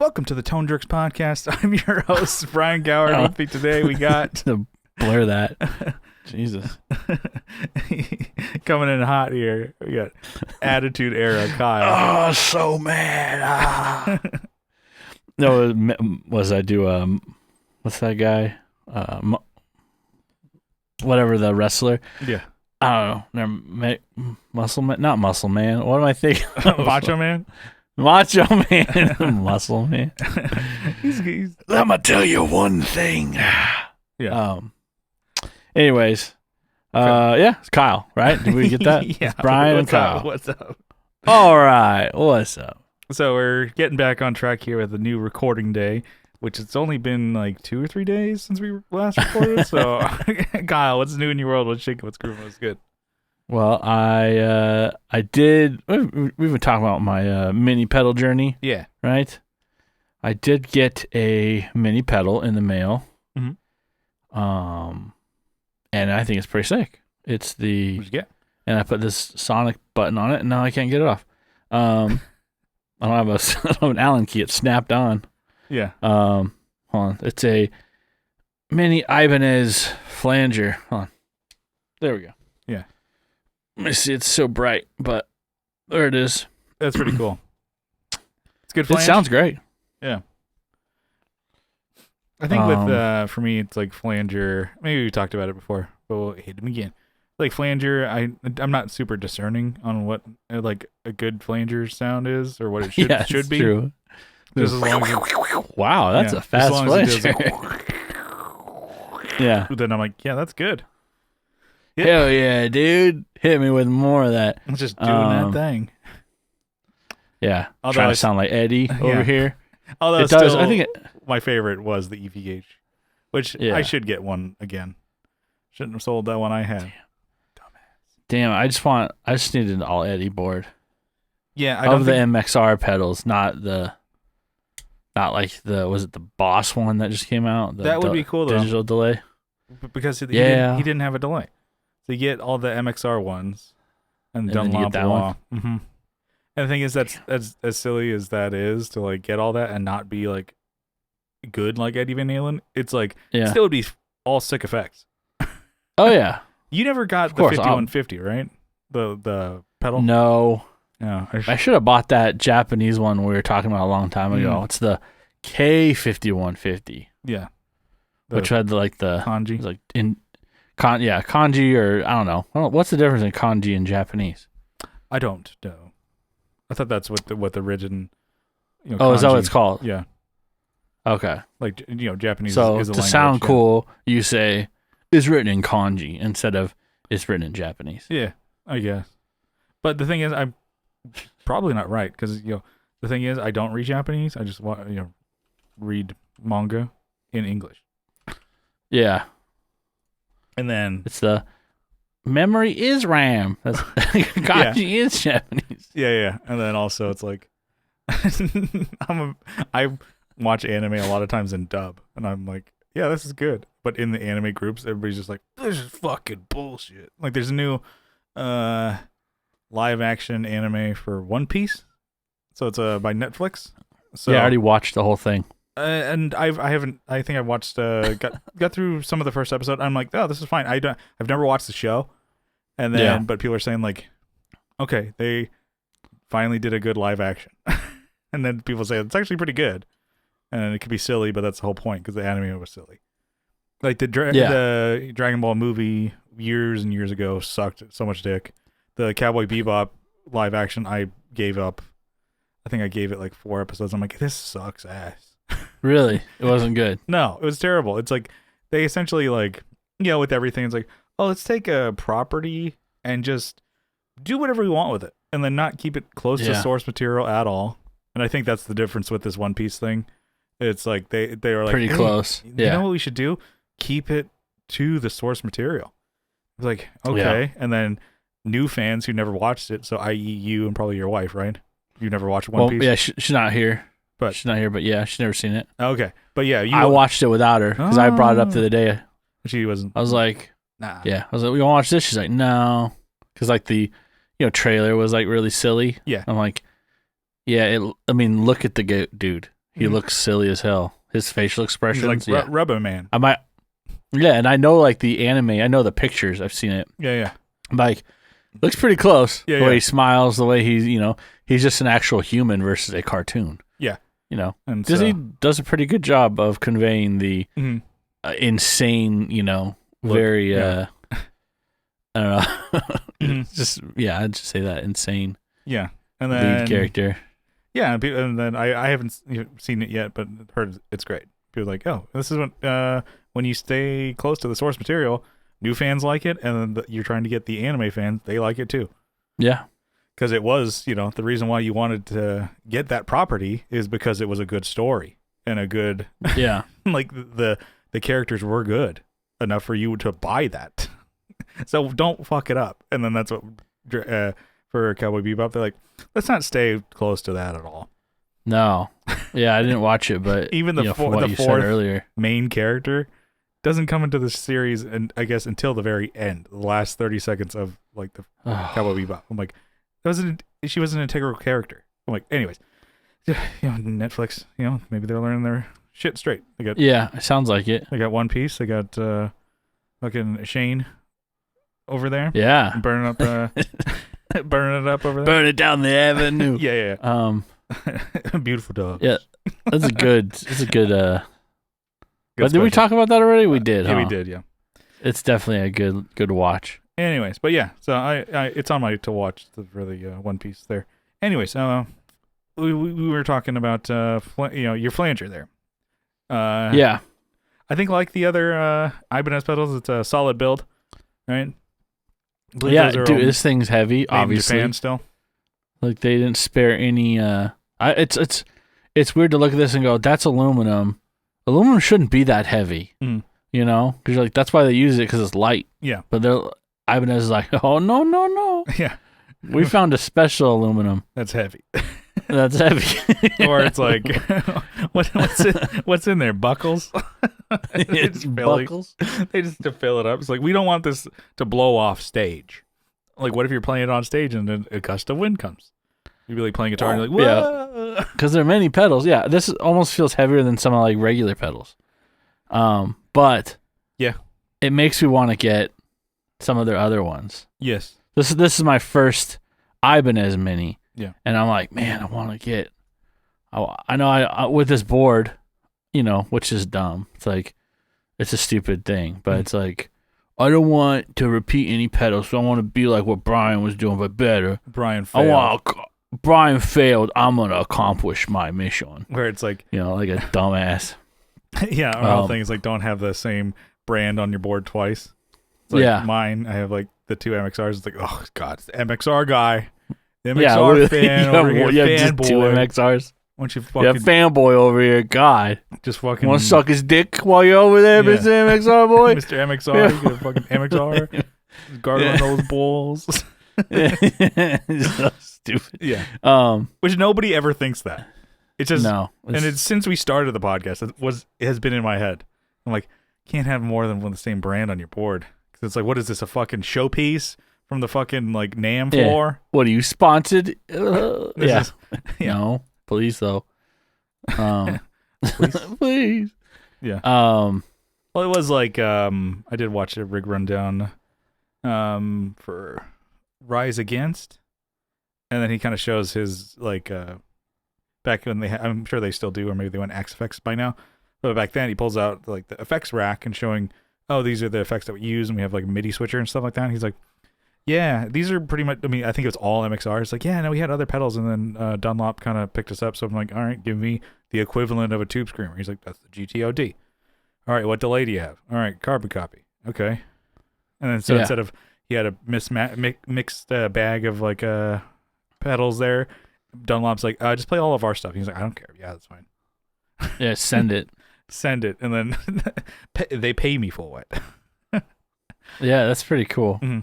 Welcome to the Tone Jerks podcast. I'm your host, Brian Gower. With me today, we got to blur that. Jesus. Coming in hot here. We got Attitude Era Kyle. Oh, so mad. No, was I do what's that guy? Whatever, the wrestler. Yeah. I don't know. Muscle Man, not Muscle Man. What am I thinking? Macho Man. Macho Man, Muscle Man. He's Let me tell you one thing. Yeah. Anyways, yeah, it's Kyle, right? Did we get that? Yeah. It's Brian and Kyle. What's up? All right, what's up? So we're getting back on track here with a new recording day, which it's only been like 2 or 3 days since we last recorded. So, Kyle, what's new in your world? What's shaking? What's grooving? What's good? Well, I did. We've been talking about my mini pedal journey. Yeah. Right. I did get a mini pedal in the mail. Mm-hmm. And I think it's pretty sick. It's the. What'd you get? And I put this Sonic button on it, and now I can't get it off. I don't have an Allen key. It's snapped on. Yeah. Hold on. It's a mini Ibanez flanger. Hold on. There we go. Yeah. Let me see. It's so bright, but there it is. That's pretty cool. It's good. It sounds great. Yeah. I think with for me, it's like flanger. Maybe we talked about it before, but we'll hit them again. Like flanger, I'm not super discerning on what like a good flanger sound is or what it should be. True. Just as long as it, wow, that's a fast flanger. Yeah. Then I'm like, yeah, that's good. Yeah. Hell yeah, dude! Hit me with more of that. I'm just doing that thing. Yeah, Although trying to sound like Eddie over here. Although it does. I think my favorite was the EVH, which I should get one again. Shouldn't have sold that one I had. Damn, I just needed an all Eddie board. Yeah, of the MXR pedals, not like was it the Boss one that just came out? That would be cool though. Digital delay. Because he didn't have a delay. So you get all the MXR ones and Dunlop Law. Mm-hmm. And the thing is, that's as silly as that is to like get all that and not be like good like Eddie Van Halen. It's like still would be all sick effects. Oh yeah. You never got the 5150, right? The pedal? No. No. I should have bought that Japanese one we were talking about a long time ago. It's the K5150. Yeah. Which had the kanji. It was like kanji, or I don't know. What's the difference in kanji and Japanese? I don't know. I thought that's what the origin. Oh, is that what it's called? Yeah. Okay. Like Japanese. So is a to language, sound cool, you say it's written in kanji instead of it's written in Japanese. Yeah, I guess. But the thing is, I'm probably not right because the thing is, I don't read Japanese. I just read manga in English. Yeah. And then it's the memory is RAM. That's kanji is Japanese. Yeah. And then also it's like I watch anime a lot of times in dub, and I'm like, yeah, this is good. But in the anime groups, everybody's just like, this is fucking bullshit. Like there's a new live action anime for One Piece. So it's by Netflix. So yeah, I already watched the whole thing. And I think I watched got through some of the first episode. I'm like, oh, this is fine. I've never watched the show. And then but people are saying like, okay, they finally did a good live action. And then people say it's actually pretty good. And it could be silly, but that's the whole point because the anime was silly. Like the Dragon Ball movie years and years ago sucked so much dick. The Cowboy Bebop live action I gave up. I think I gave it like 4 episodes. I'm like, this sucks ass. Really? It wasn't good? No, it was terrible. It's like they essentially like, with everything, it's like, oh, let's take a property and just do whatever we want with it and then not keep it close to source material at all. And I think that's the difference with this One Piece thing. It's like they were like, pretty close. You know what we should do? Keep it to the source material. It's like, okay. Yeah. And then new fans who never watched it, so i.e. you and probably your wife, right? You never watched One Piece? Yeah, she's not here. She's not here, but yeah, she's never seen it. Okay. But yeah, I watched it without her because I brought it up the other day. She wasn't. I was like, nah. Yeah. I was like, we want to watch this? She's like, no. Because like the trailer was like really silly. Yeah. I'm like, yeah, look at the dude. he looks silly as hell. His facial expressions, he's like Rubber Man. And I know like the anime. I know the pictures. I've seen it. Yeah. Like, looks pretty close. Yeah, the way he smiles, the way he's just an actual human versus a cartoon. Yeah. And Disney does a pretty good job of conveying the insane, very, I don't know. I'd just say that insane. Yeah. And then lead character. Yeah. And then I haven't seen it yet, but heard it's great. People are like, oh, this is when you stay close to the source material, new fans like it, and then you're trying to get the anime fans, they like it too. Yeah. Because it was, the reason why you wanted to get that property is because it was a good story and a good, like the characters were good enough for you to buy that. So don't fuck it up. And then that's what for Cowboy Bebop, they're like, let's not stay close to that at all. No, yeah, I didn't watch it, but even the fourth main character doesn't come into the series, and I guess until the very end, the last 30 seconds of like the Cowboy Bebop. I'm like, she was an integral character. I'm like, anyways, Netflix, maybe they're learning their shit straight. They got it sounds like it. They got One Piece. They got fucking Shane over there. Yeah, burning it up over there. Burn it down the avenue. Yeah. Beautiful dog. Yeah, that's a good. But did we talk about that already? We did. Yeah, we did. Yeah, it's definitely a good watch. Anyways, but yeah, so I it's on my to watch for the One Piece there. Anyways, we were talking about your flanger there. Yeah, I think like the other Ibanez pedals, it's a solid build, right? Yeah, dude, this thing's heavy. Obviously, Japan still. Like they didn't spare any. It's weird to look at this and go, that's aluminum. Aluminum shouldn't be that heavy, because you're like, that's why they use it because it's light. Yeah, but Ibanez is like, oh no. Yeah, we found a special aluminum that's heavy. That's heavy. Or it's like, what's in there? Buckles. It's buckles. They just to fill it up. It's like, we don't want this to blow off stage. Like, what if you're playing it on stage and then a gust of wind comes? You'd be like playing guitar and you're like, whoa. Yeah. Because there are many pedals. Yeah, this almost feels heavier than some of like regular pedals. But yeah, it makes me want to get some of their other ones. Yes. This is my first Ibanez Mini. Yeah. And I'm like, man, I want to get. I know I with this board, which is dumb. It's like, it's a stupid thing, but it's like, I don't want to repeat any pedals, so I want to be like what Brian was doing, but better. Brian failed. Brian failed. I'm gonna accomplish my mission. Where it's like, like a dumbass. Yeah, our whole thing is like, don't have the same brand on your board twice. It's like mine, I have like the two MXRs. It's like, oh god, it's the MXR guy, the MXR fan over here, fanboy. Two MXRs. Once you fucking fanboy over here, God, just fucking want to suck his dick while you're over there, Mr. MXR boy. Mr. MXR, you get a fucking MXR, gargling those balls. So stupid. Yeah. Which nobody ever thinks that. It's just and it's since we started the podcast, it has been in my head. I'm like, can't have more than one the same brand on your board, because it's like, what is this, a fucking showpiece from the fucking like NAMM floor? What are you sponsored? No. Please though. Please. Yeah. Well, it was like I did watch a rig rundown for Rise Against, and then he kind of shows his like back when I'm sure they still do, or maybe they went Axe Effects by now, but back then he pulls out like the effects rack and showing, oh, these are the effects that we use, and we have like a MIDI switcher and stuff like that. And he's like, yeah, these are pretty much, I mean, I think it's all MXR. It's like, yeah, no, we had other pedals, and then Dunlop kind of picked us up. So I'm like, all right, give me the equivalent of a tube screamer. He's like, that's the GTOD. All right, what delay do you have? All right, carbon copy. Okay. And then so instead of, he had a mixed bag of like pedals there, Dunlop's like, just play all of our stuff. He's like, I don't care. Yeah, that's fine. Yeah, send it. Send it. And then they pay me for it. Yeah, that's pretty cool. Mm-hmm.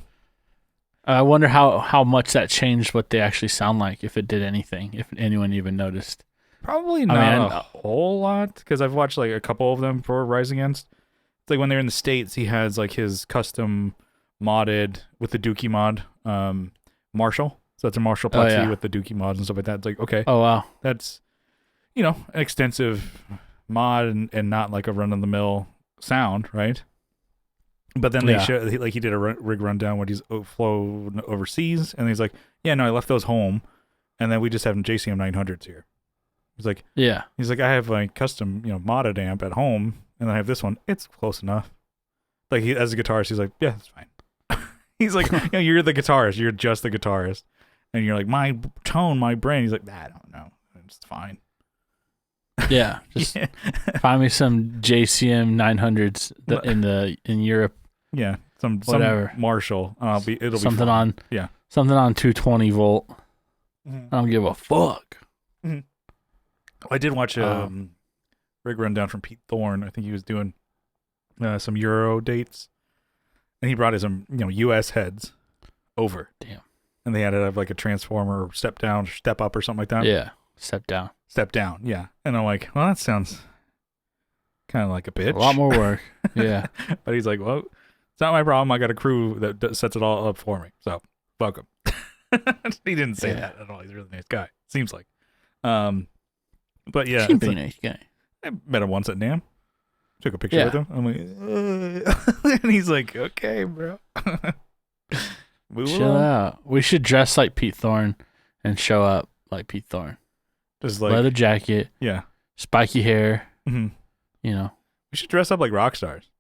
I wonder how much that changed what they actually sound like, if it did anything, if anyone even noticed. Probably not a whole lot, because I've watched like a couple of them for Rise Against. It's like when they're in the States, he has like his custom modded with the Dookie mod Marshall. So that's a Marshall Plexi with the Dookie mods and stuff like that. It's like, okay. Oh, wow. That's, an extensive mod and not like a run of the mill sound, right? But then they show like he did a rig rundown when he's flown overseas, and he's like, yeah, no, I left those home, and then we just have JCM 900s here. He's like, I have my custom modded amp at home, and I have this one. It's close enough. Like as a guitarist, he's like, yeah, that's fine. He's like, you're the guitarist, you're just the guitarist, and you're like, my tone, my brand. He's like, nah, I don't know, it's fine. Yeah, just find me some JCM 900s in Europe. Yeah, some Marshall. It'll be something on 220 volt. Mm-hmm. I don't give a fuck. Mm-hmm. I did watch a rig rundown from Pete Thorne. I think he was doing some Euro dates, and he brought his US heads over. Damn. And they had to have like a transformer or step down, or step up, or something like that. Yeah, step down. Yeah. And I'm like, well, that sounds kind of like a bitch. A lot more work. Yeah. But he's like, well, it's not my problem. I got a crew that sets it all up for me. So, welcome. He didn't say that at all. He's a really nice guy. Seems like. But yeah. Seems like a nice guy. I met him once at NAMM. Took a picture with him. I'm like, and he's like, okay, bro. Chill out. We should dress like Pete Thorne and show up like Pete Thorne. Just like leather jacket. Yeah. Spiky hair. Mm-hmm. We should dress up like rock stars.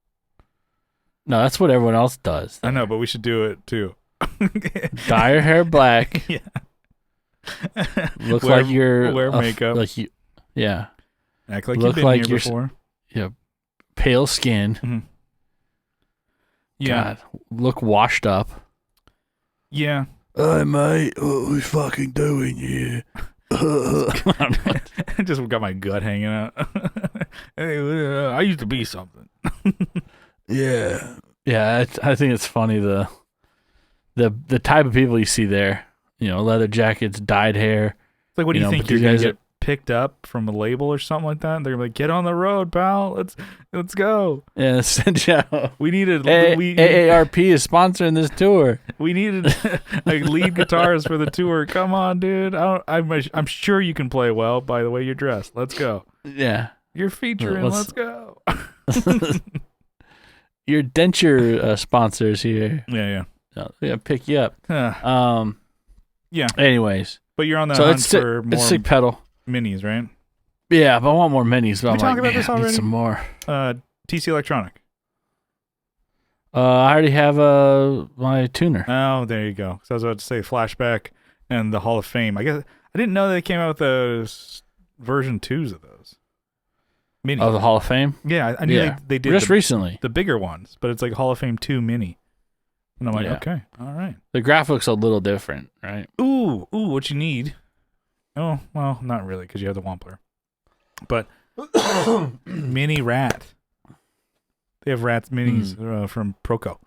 No, that's what everyone else does. I know, but we should do it too. Dye your hair black. Yeah. Look like you're wear makeup. Yeah. Act like you've been here before. Yeah. Pale skin. Mm-hmm. Yeah. God, look washed up. Yeah. Hey mate, what we fucking doing here? I just got my gut hanging out. Hey, I used to be something. Yeah. I think it's funny the type of people you see there. Leather jackets, dyed hair. It's like, what do you think you're gonna get picked up from a label or something like that? They're like, get on the road, pal. Let's go. Yeah, send you out. We needed AARP is sponsoring this tour. We needed a lead guitarist for the tour. Come on, dude. I'm sure you can play well by the way you're dressed. Let's go. Yeah. You're featuring. Let's go. Your denture sponsors here. Yeah. Yeah, pick you up. Yeah. Anyways. But you're on the hunt for more sick pedal minis, right? Yeah, but I want more minis. But we talked about this already. Need some more. TC Electronic. I already have my tuner. Oh, there you go. So I was about to say Flashback and the Hall of Fame. I guess I didn't know they came out with those version 2s of those minis. Oh, the Hall of Fame? Yeah, I knew they did just recently the bigger ones, but it's like Hall of Fame 2 mini. And I'm like, okay, all right. The graphics are a little different, right? Ooh, what you need? Oh, well, not really, because you have the Wampler. But mini rat. They have rats minis from Proco.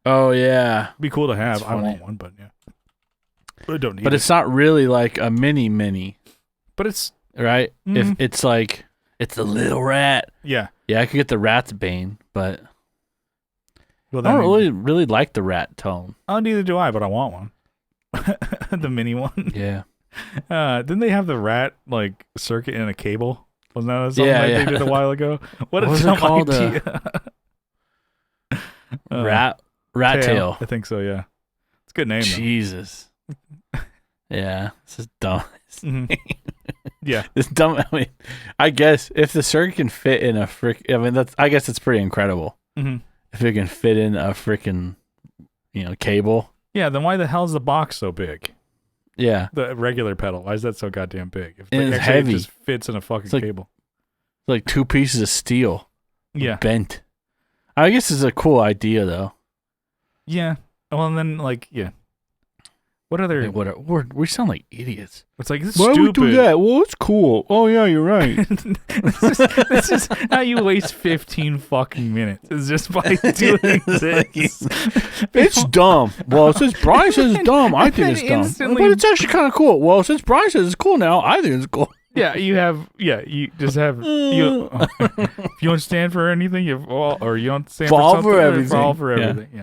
Oh yeah, be cool to have. I want one, but yeah, I don't need. But it's not really like a mini. But it's right. If it's like it's a little rat. Yeah. Yeah, I could get the rat's bane, but. Well, I don't really like the rat tone. Oh, neither do I, but I want one. The mini one. Yeah. Didn't they have the rat like circuit in a cable? Wasn't that something they did a while ago? What was it called? Rat tail. I think so. Yeah. It's a good name. Jesus. Yeah. This is dumb. Mm-hmm. Yeah. This dumb. I mean, I guess if the circuit can fit in a I guess it's pretty incredible. Mm-hmm. If it can fit in a freaking, cable. Yeah, then why the hell is the box so big? Yeah. The regular pedal, why is that so goddamn big? If it's heavy. It just fits in a fucking cable. It's like 2 pieces of steel. Yeah. Bent. I guess it's a cool idea, though. Yeah. Well, and then, what other... Hey, we sound like idiots. It's like, this is stupid. Why would we do that? Well, it's cool. Oh, yeah, you're right. this is how you waste 15 fucking minutes. It's just by doing this. It's dumb. Well, since Brian says it's dumb, I think it's dumb. But it's actually kind of cool. Well, since Brian says it's cool now, I think it's cool. Yeah, you just have... if you don't stand for anything, you fall, or you don't stand fall for something, fall for everything. Yeah.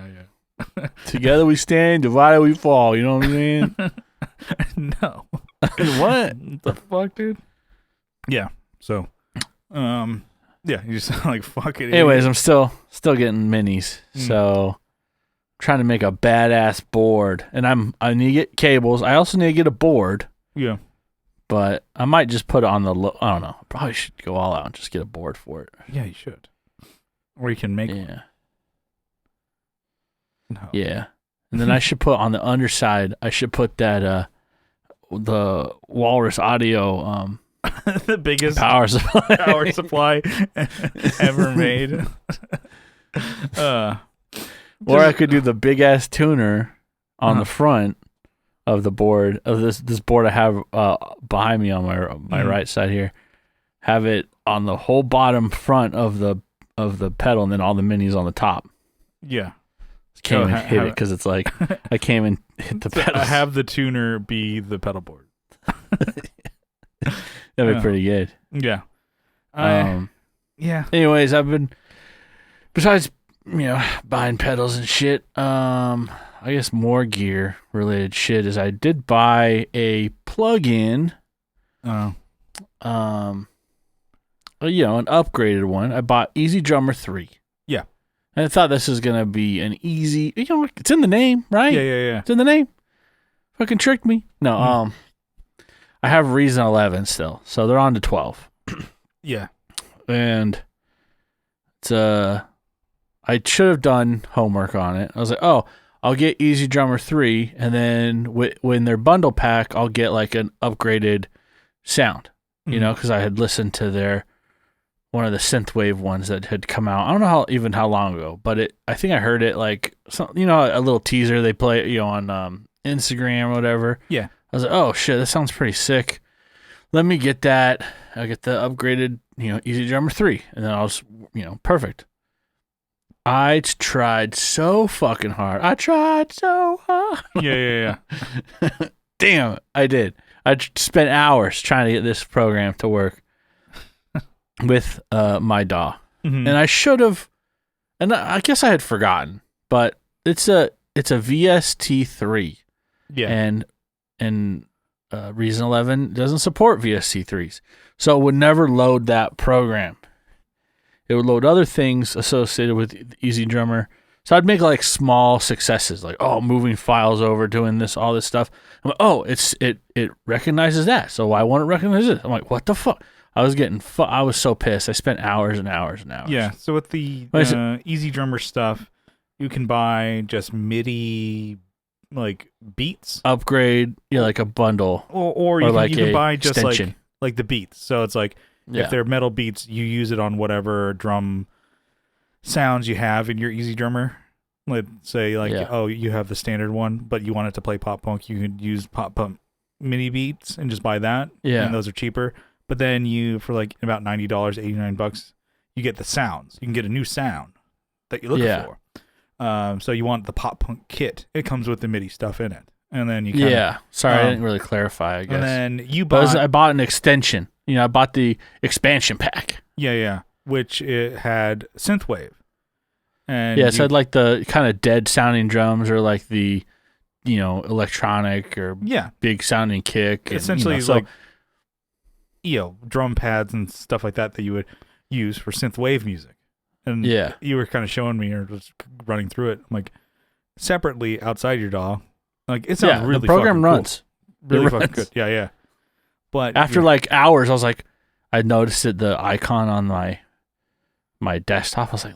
Together we stand, divided we fall. You know what I'm saying? No. What the fuck, dude? Yeah. So, yeah, you just sound like fucking. Anyways, I'm still getting minis. So trying to make a badass board, and I need to get cables. I also need to get a board. Yeah. But I might just put it on the I don't know. I probably should go all out and just get a board for it. Yeah, you should. Or you can make one. No. Yeah. And then I should put on the underside, I should put that the Walrus Audio the biggest power supply ever made. Or I could do the big ass tuner on the front of the board of this board I have behind me on my right side here. Have it on the whole bottom front of the pedal, and then all the minis on the top. Yeah. Came and hit it because it's like I came and hit the pedal. I have the tuner be the pedal board. That'd be pretty good. Yeah. Yeah. Anyways, I've been besides buying pedals and shit. I guess more gear related shit is I did buy a plug-in. An upgraded one. I bought Easy Drummer 3. Yeah. And I thought this was going to be an easy, it's in the name, right? Yeah. It's in the name. Fucking tricked me. No, I have Reason 11 still. So they're on to 12. Yeah. And it's I should have done homework on it. I was like, oh, I'll get Easy Drummer 3, and then when their bundle pack, I'll get like an upgraded sound, because I had listened to one of the synthwave ones that had come out. I don't know how long ago, but I think I heard it like a little teaser they play on Instagram or whatever. Yeah. I was like, oh shit, that sounds pretty sick. Let me get that. I'll get the upgraded, Easy Drummer 3, and then I'll just, perfect. I tried so fucking hard. Yeah. Damn, I did. I spent hours trying to get this program to work with my DAW. Mm-hmm. And I should have, and I guess I had forgotten, but it's a VST3. Yeah. And Reason 11 doesn't support VST3s. So it would never load that program. It would load other things associated with Easy Drummer. So I'd make like small successes, like moving files over, doing this, all this stuff. I'm like, it recognizes that, so I want to recognize it. I'm like, what the fuck? I was so pissed. I spent hours and hours and hours. Yeah. So with the Easy Drummer stuff, you can buy just MIDI like beats, upgrade, like a bundle, or you can buy just extension. like the beats. So it's like. Yeah. If they're metal beats, you use it on whatever drum sounds you have in your Easy Drummer. Let's say you have the standard one, but you want it to play pop punk, you could use pop punk mini beats and just buy that. Yeah. And those are cheaper. But then for like about $90, $89, you get the sounds. You can get a new sound that you're looking for. So you want the pop punk kit. It comes with the MIDI stuff in it. And then you Sorry, I didn't really clarify, I guess. And then I bought an extension. I bought the expansion pack. Yeah. Which it had synthwave. And it had like the kind of dead sounding drums, or like the, electronic or big sounding kick. Essentially, like drum pads and stuff like that you would use for synthwave music. And you were kind of showing me or just running through it. I'm like, separately outside your DAW, like it sounds really. The program fucking runs. Cool. Really fucking good. Yeah. But after like hours, I was like, I noticed it, the icon on my desktop. I was like,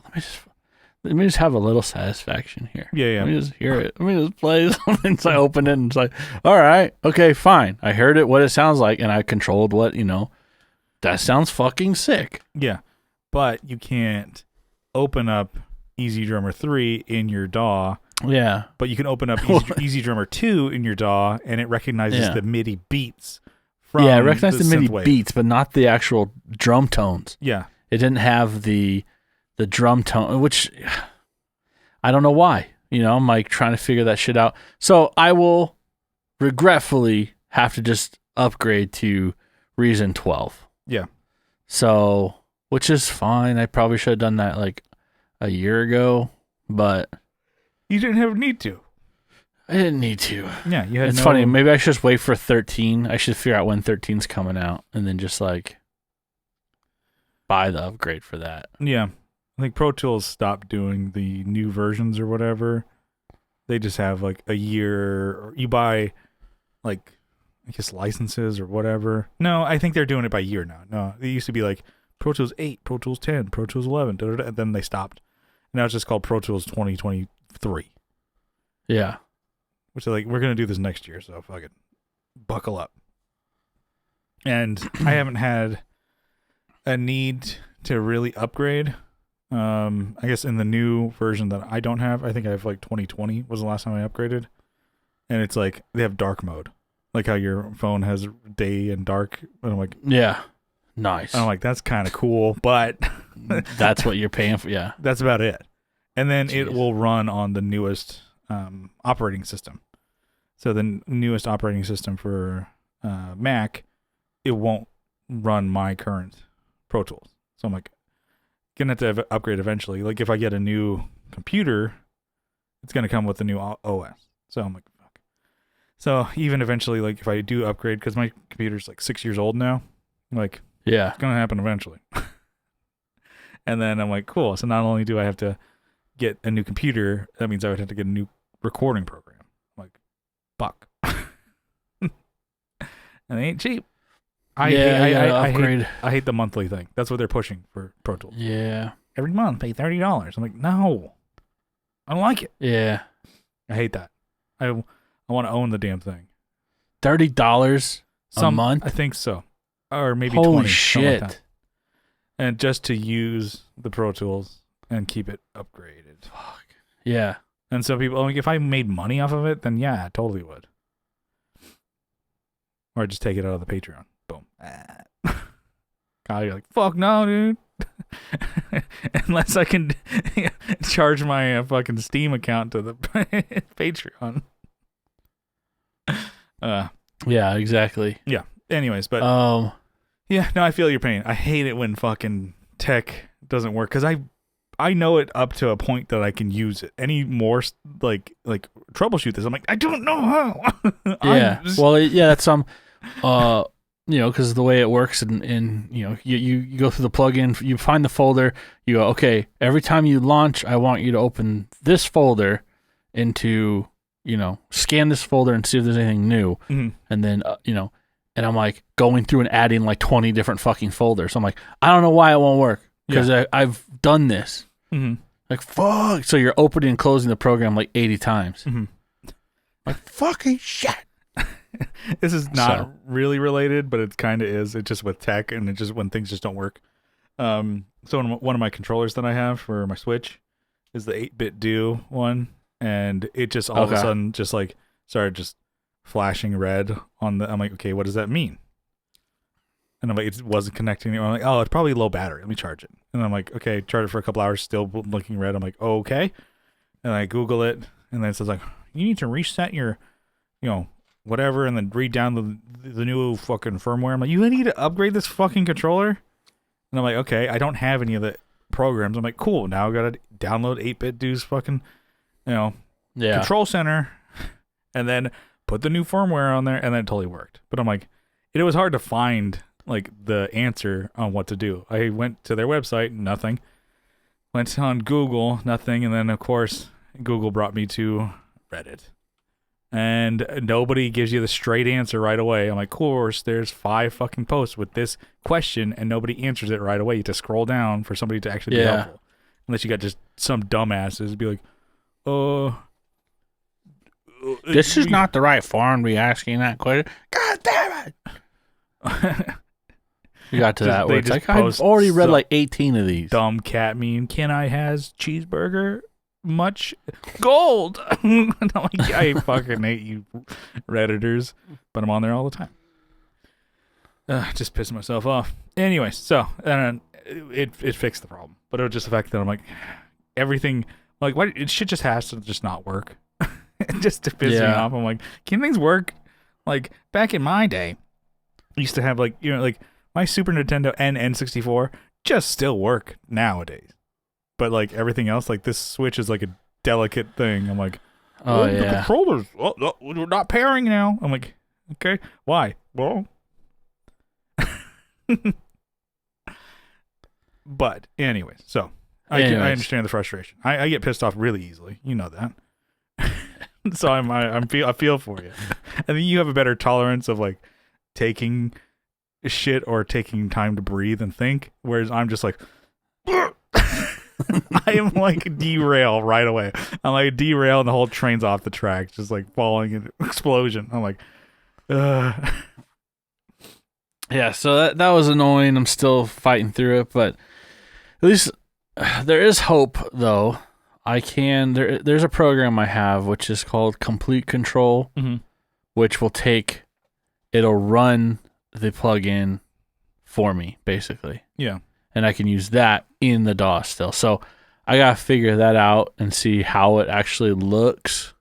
let me just have a little satisfaction here. Yeah. Let me just hear it. Let me just play something. So I opened it and it's like, all right, okay, fine. I heard it, what it sounds like, and I controlled what, that sounds fucking sick. Yeah. But you can't open up Easy Drummer 3 in your DAW. Yeah. But you can open up Easy Drummer 2 in your DAW, and it recognizes the MIDI beats. It recognized the MIDI beats, but not the actual drum tones. Yeah. It didn't have the drum tone, which I don't know why. I'm like trying to figure that shit out. So I will regretfully have to just upgrade to Reason 12. Yeah. So, which is fine. I probably should have done that like a year ago, but you didn't have a need to. I didn't need to. Yeah, you had. It's funny. Maybe I should just wait for 13. I should figure out when 13's coming out, and then just like buy the upgrade for that. Yeah. I think Pro Tools stopped doing the new versions or whatever. They just have like a year, or you buy like, I guess, licenses or whatever. No, I think they're doing it by year now. No, it used to be like Pro Tools 8, Pro Tools 10, Pro Tools 11, and then they stopped. Now it's just called Pro Tools 2023. Yeah. Which is like, we're going to do this next year, so fuck it. Buckle up. And I haven't had a need to really upgrade. I guess in the new version that I don't have, I think I have like 2020 was the last time I upgraded. And it's like, they have dark mode. Like how your phone has day and dark. And I'm like, yeah. Nice. I'm like, that's kind of cool, but that's what you're paying for. Yeah. That's about it. And then it will run on the newest operating system. So the newest operating system for Mac, it won't run my current Pro Tools. So I'm like, gonna have to upgrade eventually. Like if I get a new computer, it's gonna come with the new OS. So I'm like, fuck. So even eventually, like if I do upgrade, because my computer's like 6 years old now, like yeah, it's gonna happen eventually. And then I'm like, cool. So not only do I have to get a new computer, that means I would have to get a new recording program. I'm like, fuck. And they ain't cheap. I hate the monthly thing. That's what they're pushing for Pro Tools. Yeah. Every month, pay $30. I'm like, no. I don't like it. Yeah. I hate that. I want to own the damn thing. $30 a month? I think so. Or maybe Holy 20. Shit. Like that. And just to use the Pro Tools and keep it upgraded. Fuck. Yeah. And so people, like, if I made money off of it, then yeah, I totally would. Or just take it out of the Patreon. Boom. Kyle, you're like, fuck no, dude. Unless I can charge my fucking Steam account to the Patreon. Yeah, exactly. Yeah. Anyways, but yeah, no, I feel your pain. I hate it when fucking tech doesn't work because I know it up to a point that I can use it. Any more like troubleshoot this? I'm like, I don't know how. Yeah. Well, yeah, that's some. Because the way it works, and you go through the plugin, you find the folder, you go, okay, every time you launch, I want you to open this folder into, scan this folder and see if there's anything new, and then, and I'm like going through and adding like 20 different fucking folders. I'm like, I don't know why it won't work because I've done this. Mm-hmm. Like, fuck. So you're opening and closing the program like 80 times. Mm-hmm. Like, fucking shit. This is not really related, but it kind of is. It's just with tech, and it's just when things just don't work. So one of my controllers that I have for my Switch is the 8-bit do one, and it just all of a sudden just like started just flashing red on the. I'm like, okay, what does that mean? And I'm like, it wasn't connecting. I'm like, oh, it's probably low battery. Let me charge it. And I'm like, okay, charge it for a couple hours, still looking red. I'm like, oh, okay. And I Google it, and then it says like, you need to reset your, whatever, and then read down the new fucking firmware. I'm like, you need to upgrade this fucking controller? And I'm like, okay, I don't have any of the programs. I'm like, cool, now I gotta download 8-bit do's fucking, control center, and then put the new firmware on there, and then it totally worked. But I'm like, it was hard to find like the answer on what to do. I went to their website, nothing. Went on Google, nothing, and then of course Google brought me to Reddit. And nobody gives you the straight answer right away. I'm like, of course, there's 5 fucking posts with this question, and nobody answers it right away. You have to scroll down for somebody to actually be helpful. Unless you got just some dumbasses be like, this is not the right form to be asking that question. God damn it! You got to that where it's like, I've already read like 18 of these. Dumb cat meme. Can I has cheeseburger? Much gold. I'm like, I fucking hate you Redditors, but I'm on there all the time. Just pissing myself off. Anyways, so it fixed the problem, but it was just the fact that I'm like, everything, like, why shit just has to just not work. Just to piss me off. I'm like, can things work? Like back in my day, I used to have like my Super Nintendo and N64 just still work nowadays. But like everything else, like this Switch is like a delicate thing. I'm like, the controllers, we're not pairing now. I'm like, okay, why? Well, But anyways, so I understand the frustration. I get pissed off really easily. You know that. So I feel for you. I think you have a better tolerance of like taking shit or taking time to breathe and think, whereas I'm just like I am like derail right away. I'm like derail and the whole train's off the track, just like falling in explosion. I'm like, yeah. So that was annoying. I'm still fighting through it, but at least there is hope, though. There's a program I have which is called Complete Control, which it'll run the plugin for me, basically. Yeah. And I can use that in the DAW still. So I got to figure that out and see how it actually looks.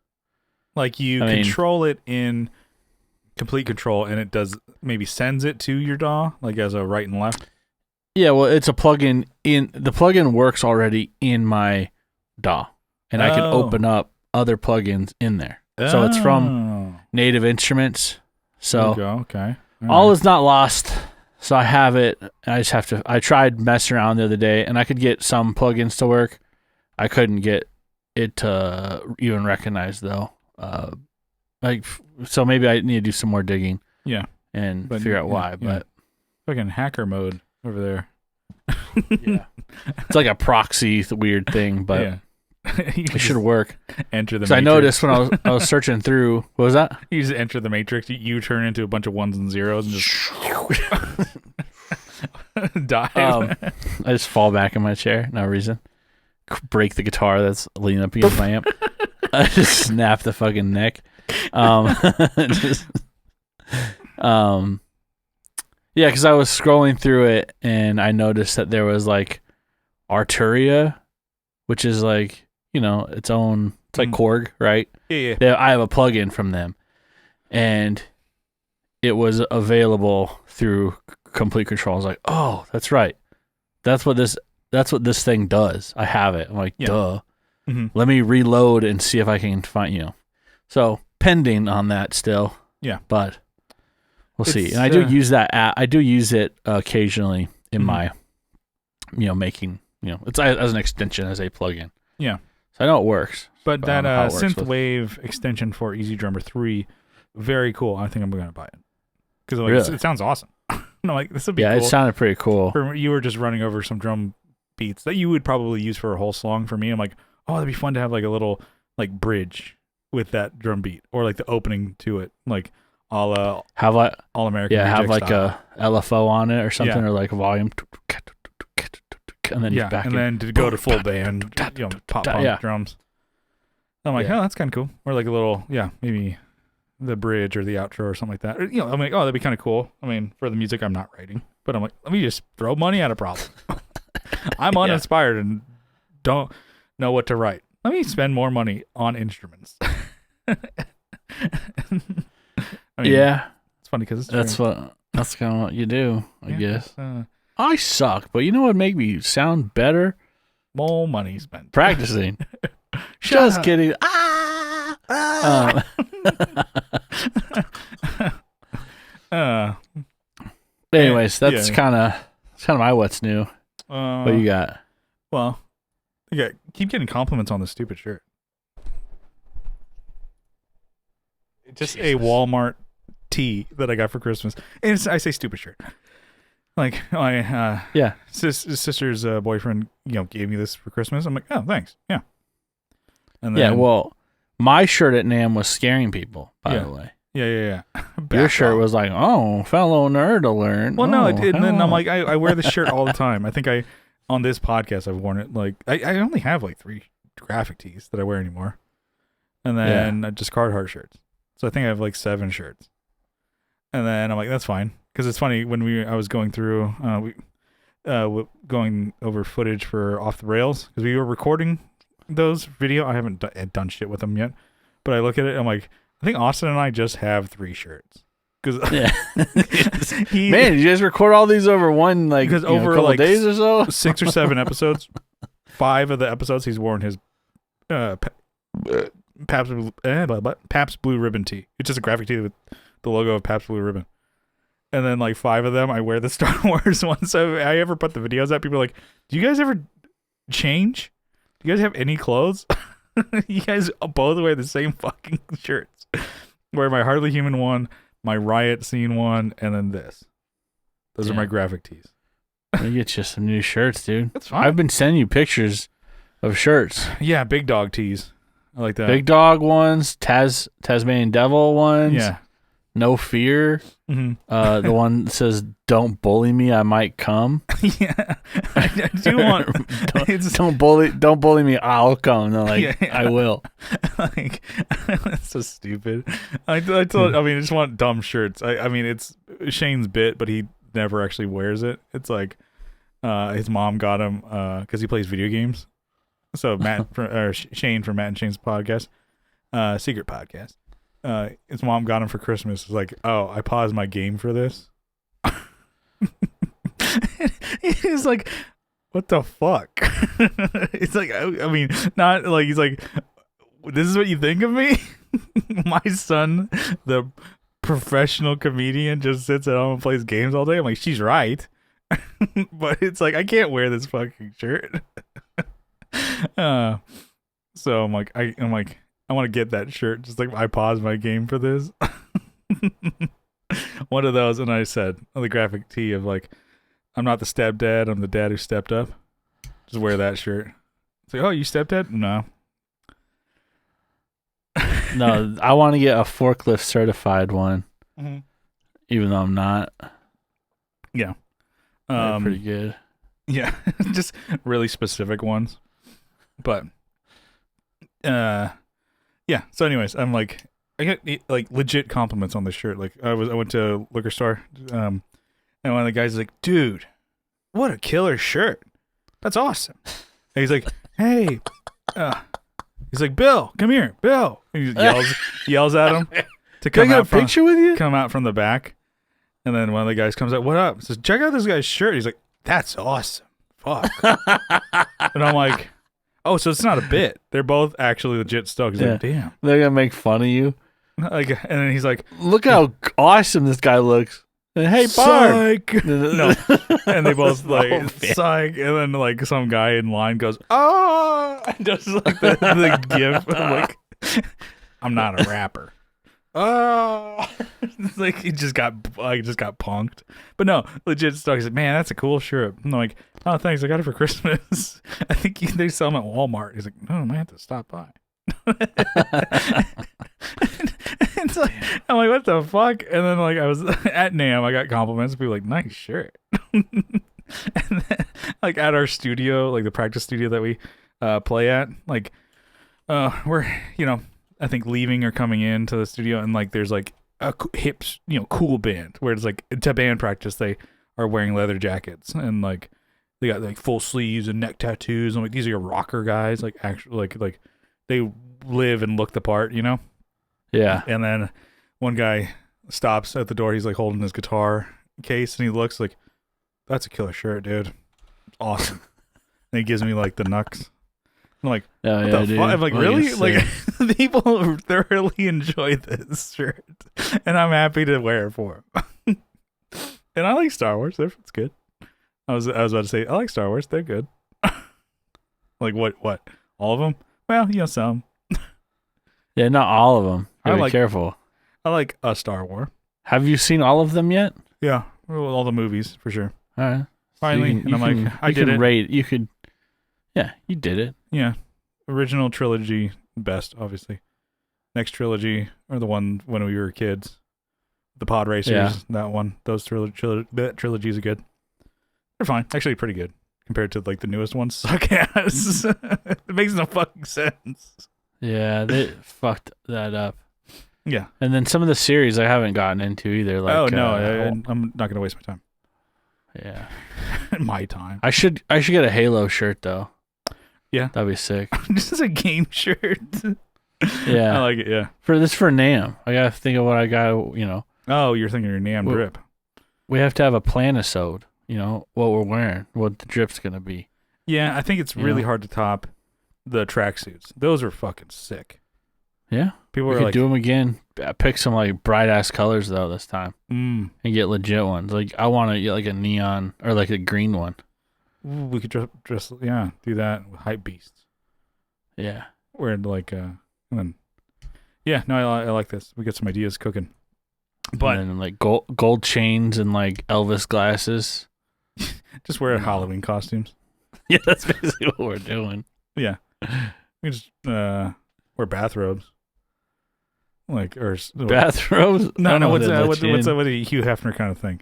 Like you control it in Complete Control and it maybe sends it to your DAW, like as a right and left? Yeah, well, it's a plugin the plugin works already in my DAW. And I can open up other plugins in there. So it's from Native Instruments. So okay. All is not lost. So I have it. I tried messing around the other day, and I could get some plugins to work. I couldn't get it to even recognize, though. So maybe I need to do some more digging. Yeah. And figure out why. But fucking hacker mode over there. Yeah. It's like a proxy weird thing, but it should work. Enter the matrix. I noticed when I was searching through, what was that? You just enter the matrix, you turn into a bunch of ones and zeros and just dive. I just fall back in my chair, no reason. Break the guitar that's leaning up against my amp. I just snap the fucking neck. Yeah, because I was scrolling through it and I noticed that there was like Arturia, which is like, its own, it's like Korg, right? Yeah. I have a plugin from them, and it was available through Complete Control. I was like, oh, that's right. That's what this thing does. I have it. I'm like, duh. Mm-hmm. Let me reload and see if I can find, So pending on that still. Yeah. But we'll see. And I do use that app. I do use it occasionally in my, making, it's as an extension, as a plugin. Yeah. So I know it works. But that synthwave extension for Easy Drummer 3, very cool. I think I'm going to buy it. Because really? It sounds awesome. No, like this would be cool. Yeah, it sounded pretty cool. You were just running over some drum beats that you would probably use for a whole song. For me, I'm like, oh, that'd be fun to have like a little like bridge with that drum beat, or like the opening to it, like All American. Yeah, have like style. A LFO on it or something, or like a volume. And then back and then to go to full band, pop punk drums. I'm like, oh, that's kind of cool. Or like a little, maybe the bridge or the outro or something like that. Or, I'm like, oh, that'd be kind of cool. I mean, for the music I'm not writing, but I'm like, let me just throw money at a problem. I'm uninspired and don't know what to write. Let me spend more money on instruments. I mean, it's funny because that's kind of what you do, I guess. I suck, but you know what make me sound better? More money spent practicing. Just kidding. Anyways, that's kind of my what's new. What you got? Well, keep getting compliments on this stupid shirt. Just a Walmart tee that I got for Christmas, and I say stupid shirt. Like my sister's boyfriend, gave me this for Christmas. I'm like, oh, thanks, yeah. And then, well, my shirt at NAMM was scaring people. By the way, yeah. Your shirt was like, oh, fellow nerd alert. Well, no, it did. And then I'm like, I wear this shirt all the time. I think on this podcast I've worn it. Like I only have like 3 graphic tees that I wear anymore, and then just Carhartt shirts. So I think I have like 7 shirts. And then I'm like, that's fine. Because it's funny, when I was going through, going over footage for Off the Rails, because we were recording those video. I haven't done shit with them yet. But I look at it, I'm like, I think Austin and I just have 3 shirts. Man, did you guys record all these over one, because over couple like days or so? 6 or 7 episodes. 5 of the episodes, he's worn his Pabst Blue Ribbon tee. It's just a graphic tee with the logo of Pabst Blue Ribbon. and then like 5 of them I wear the Star Wars ones. So I ever put the videos up, people are like, do you guys ever change? Do you guys have any clothes? You guys both wear the same fucking shirts. Wear my Hardly Human one, my Riot Scene one, and then this. Those are my graphic tees. Let me get you some new shirts, dude. That's fine. I've been sending you pictures of shirts. Yeah, big dog tees. I like that. Big dog ones, Tasmanian devil ones. Yeah. No fear. Mm-hmm. The one that says, "Don't bully me, I might come." Yeah, I do want. don't bully me, I'll come. No, like I will. Like that's so stupid. I just want dumb shirts. I mean, it's Shane's bit, but he never actually wears it. It's like his mom got him because he plays video games. So Shane from Matt and Shane's podcast, secret podcast. His mom got him for Christmas. It's like, oh, I paused my game for this. He's like, what the fuck? It's like, I mean, not like, he's like, this is what you think of me? My son, the professional comedian, just sits at home and plays games all day. I'm like, she's right. But it's like, I can't wear this fucking shirt. So I'm like, I want to get that shirt. Just like, I paused my game for this. One of those, and I said on the graphic tee of like, I'm not the stepdad, I'm the dad who stepped up. Just wear that shirt. It's like, oh, you stepdad? No. No, I want to get a forklift certified one, even though I'm not. Yeah. They're pretty good. Yeah, just really specific ones. But, yeah. So, anyways, I'm like, I get like legit compliments on this shirt. Like, I went to a liquor store, and one of the guys is like, "Dude, what a killer shirt! That's awesome." And he's like, "Hey," he's like, "Bill, come here, Bill." And he yells at him to come out. Picture with you? Come out from the back, and then one of the guys comes out. "What up?" Says, "Check out this guy's shirt." He's like, "That's awesome." Fuck. And I'm like, oh, so it's not a bit. They're both actually legit stoked. He's like, damn. They're gonna make fun of you. Like, and then he's like, look how awesome this guy looks. And, hey, Barb. No. And they both like, psych. And then like some guy in line goes, oh, and does like the gif. I'm like, I'm not a rapper. Oh, it's like he just got punked. But no, legit stuff. He's like, man, that's a cool shirt. I'm like, oh, thanks. I got it for Christmas. I think they sell them at Walmart. He's like, no, I might have to stop by. And so, I'm like, what the fuck? And then like I was at NAMM, I got compliments. People were like, nice shirt. And then, like at our studio, like the practice studio that we play at, like we're I think leaving or coming into the studio, and like there's like a hips cool band where it's like to band practice they are wearing leather jackets and like they got like full sleeves and neck tattoos. I'm like, these are your rocker guys, like actually like they live and look the part, Yeah. And then one guy stops at the door. He's like holding his guitar case, and he looks like, that's a killer shirt, dude. Awesome. And he gives me like the knucks. I'm like, what the fuck? I'm like, really? Like, people thoroughly enjoy this shirt, and I'm happy to wear it for them. And I like Star Wars. It's good. I was about to say, I like Star Wars. They're good. Like what? All of them? Well, some. Yeah, not all of them. Be careful. I like a Star Wars. Have you seen all of them yet? Yeah, all the movies for sure. All right. Finally, so I'm like, I did it. You could. Yeah, you did it. Yeah, original trilogy best, obviously. Next trilogy or the one when we were kids, the Pod Racers. That one. Those that trilogies are good. They're fine, actually, pretty good compared to like the newest ones. Suck ass. It makes no fucking sense. Yeah, they fucked that up. Yeah, and then some of the series I haven't gotten into either. Like, oh no, I'm not gonna waste my time. Yeah, my time. I should get a Halo shirt though. Yeah, that'd be sick. This is a game shirt. Yeah, I like it. Yeah, for NAMM. I gotta think of what I got. Oh, you're thinking your NAMM drip. We have to have a planisode. What we're wearing, what the drip's gonna be. Yeah, I think it's really hard to top the tracksuits. Those are fucking sick. Yeah. People we were could like, do them again. Pick some like bright ass colors though this time, and get legit ones. Like I want to get like a neon or like a green one. ooh, we could dress, yeah, do that with hype beasts. Yeah. Where like, and then, yeah, no, I like this. We got some ideas cooking. But and then like gold chains and like Elvis glasses. Just wear Halloween costumes. Yeah, that's basically what we're doing. Yeah, we just wear bathrobes. Like or bathrobes? No. What's a Hugh Hefner kind of thing?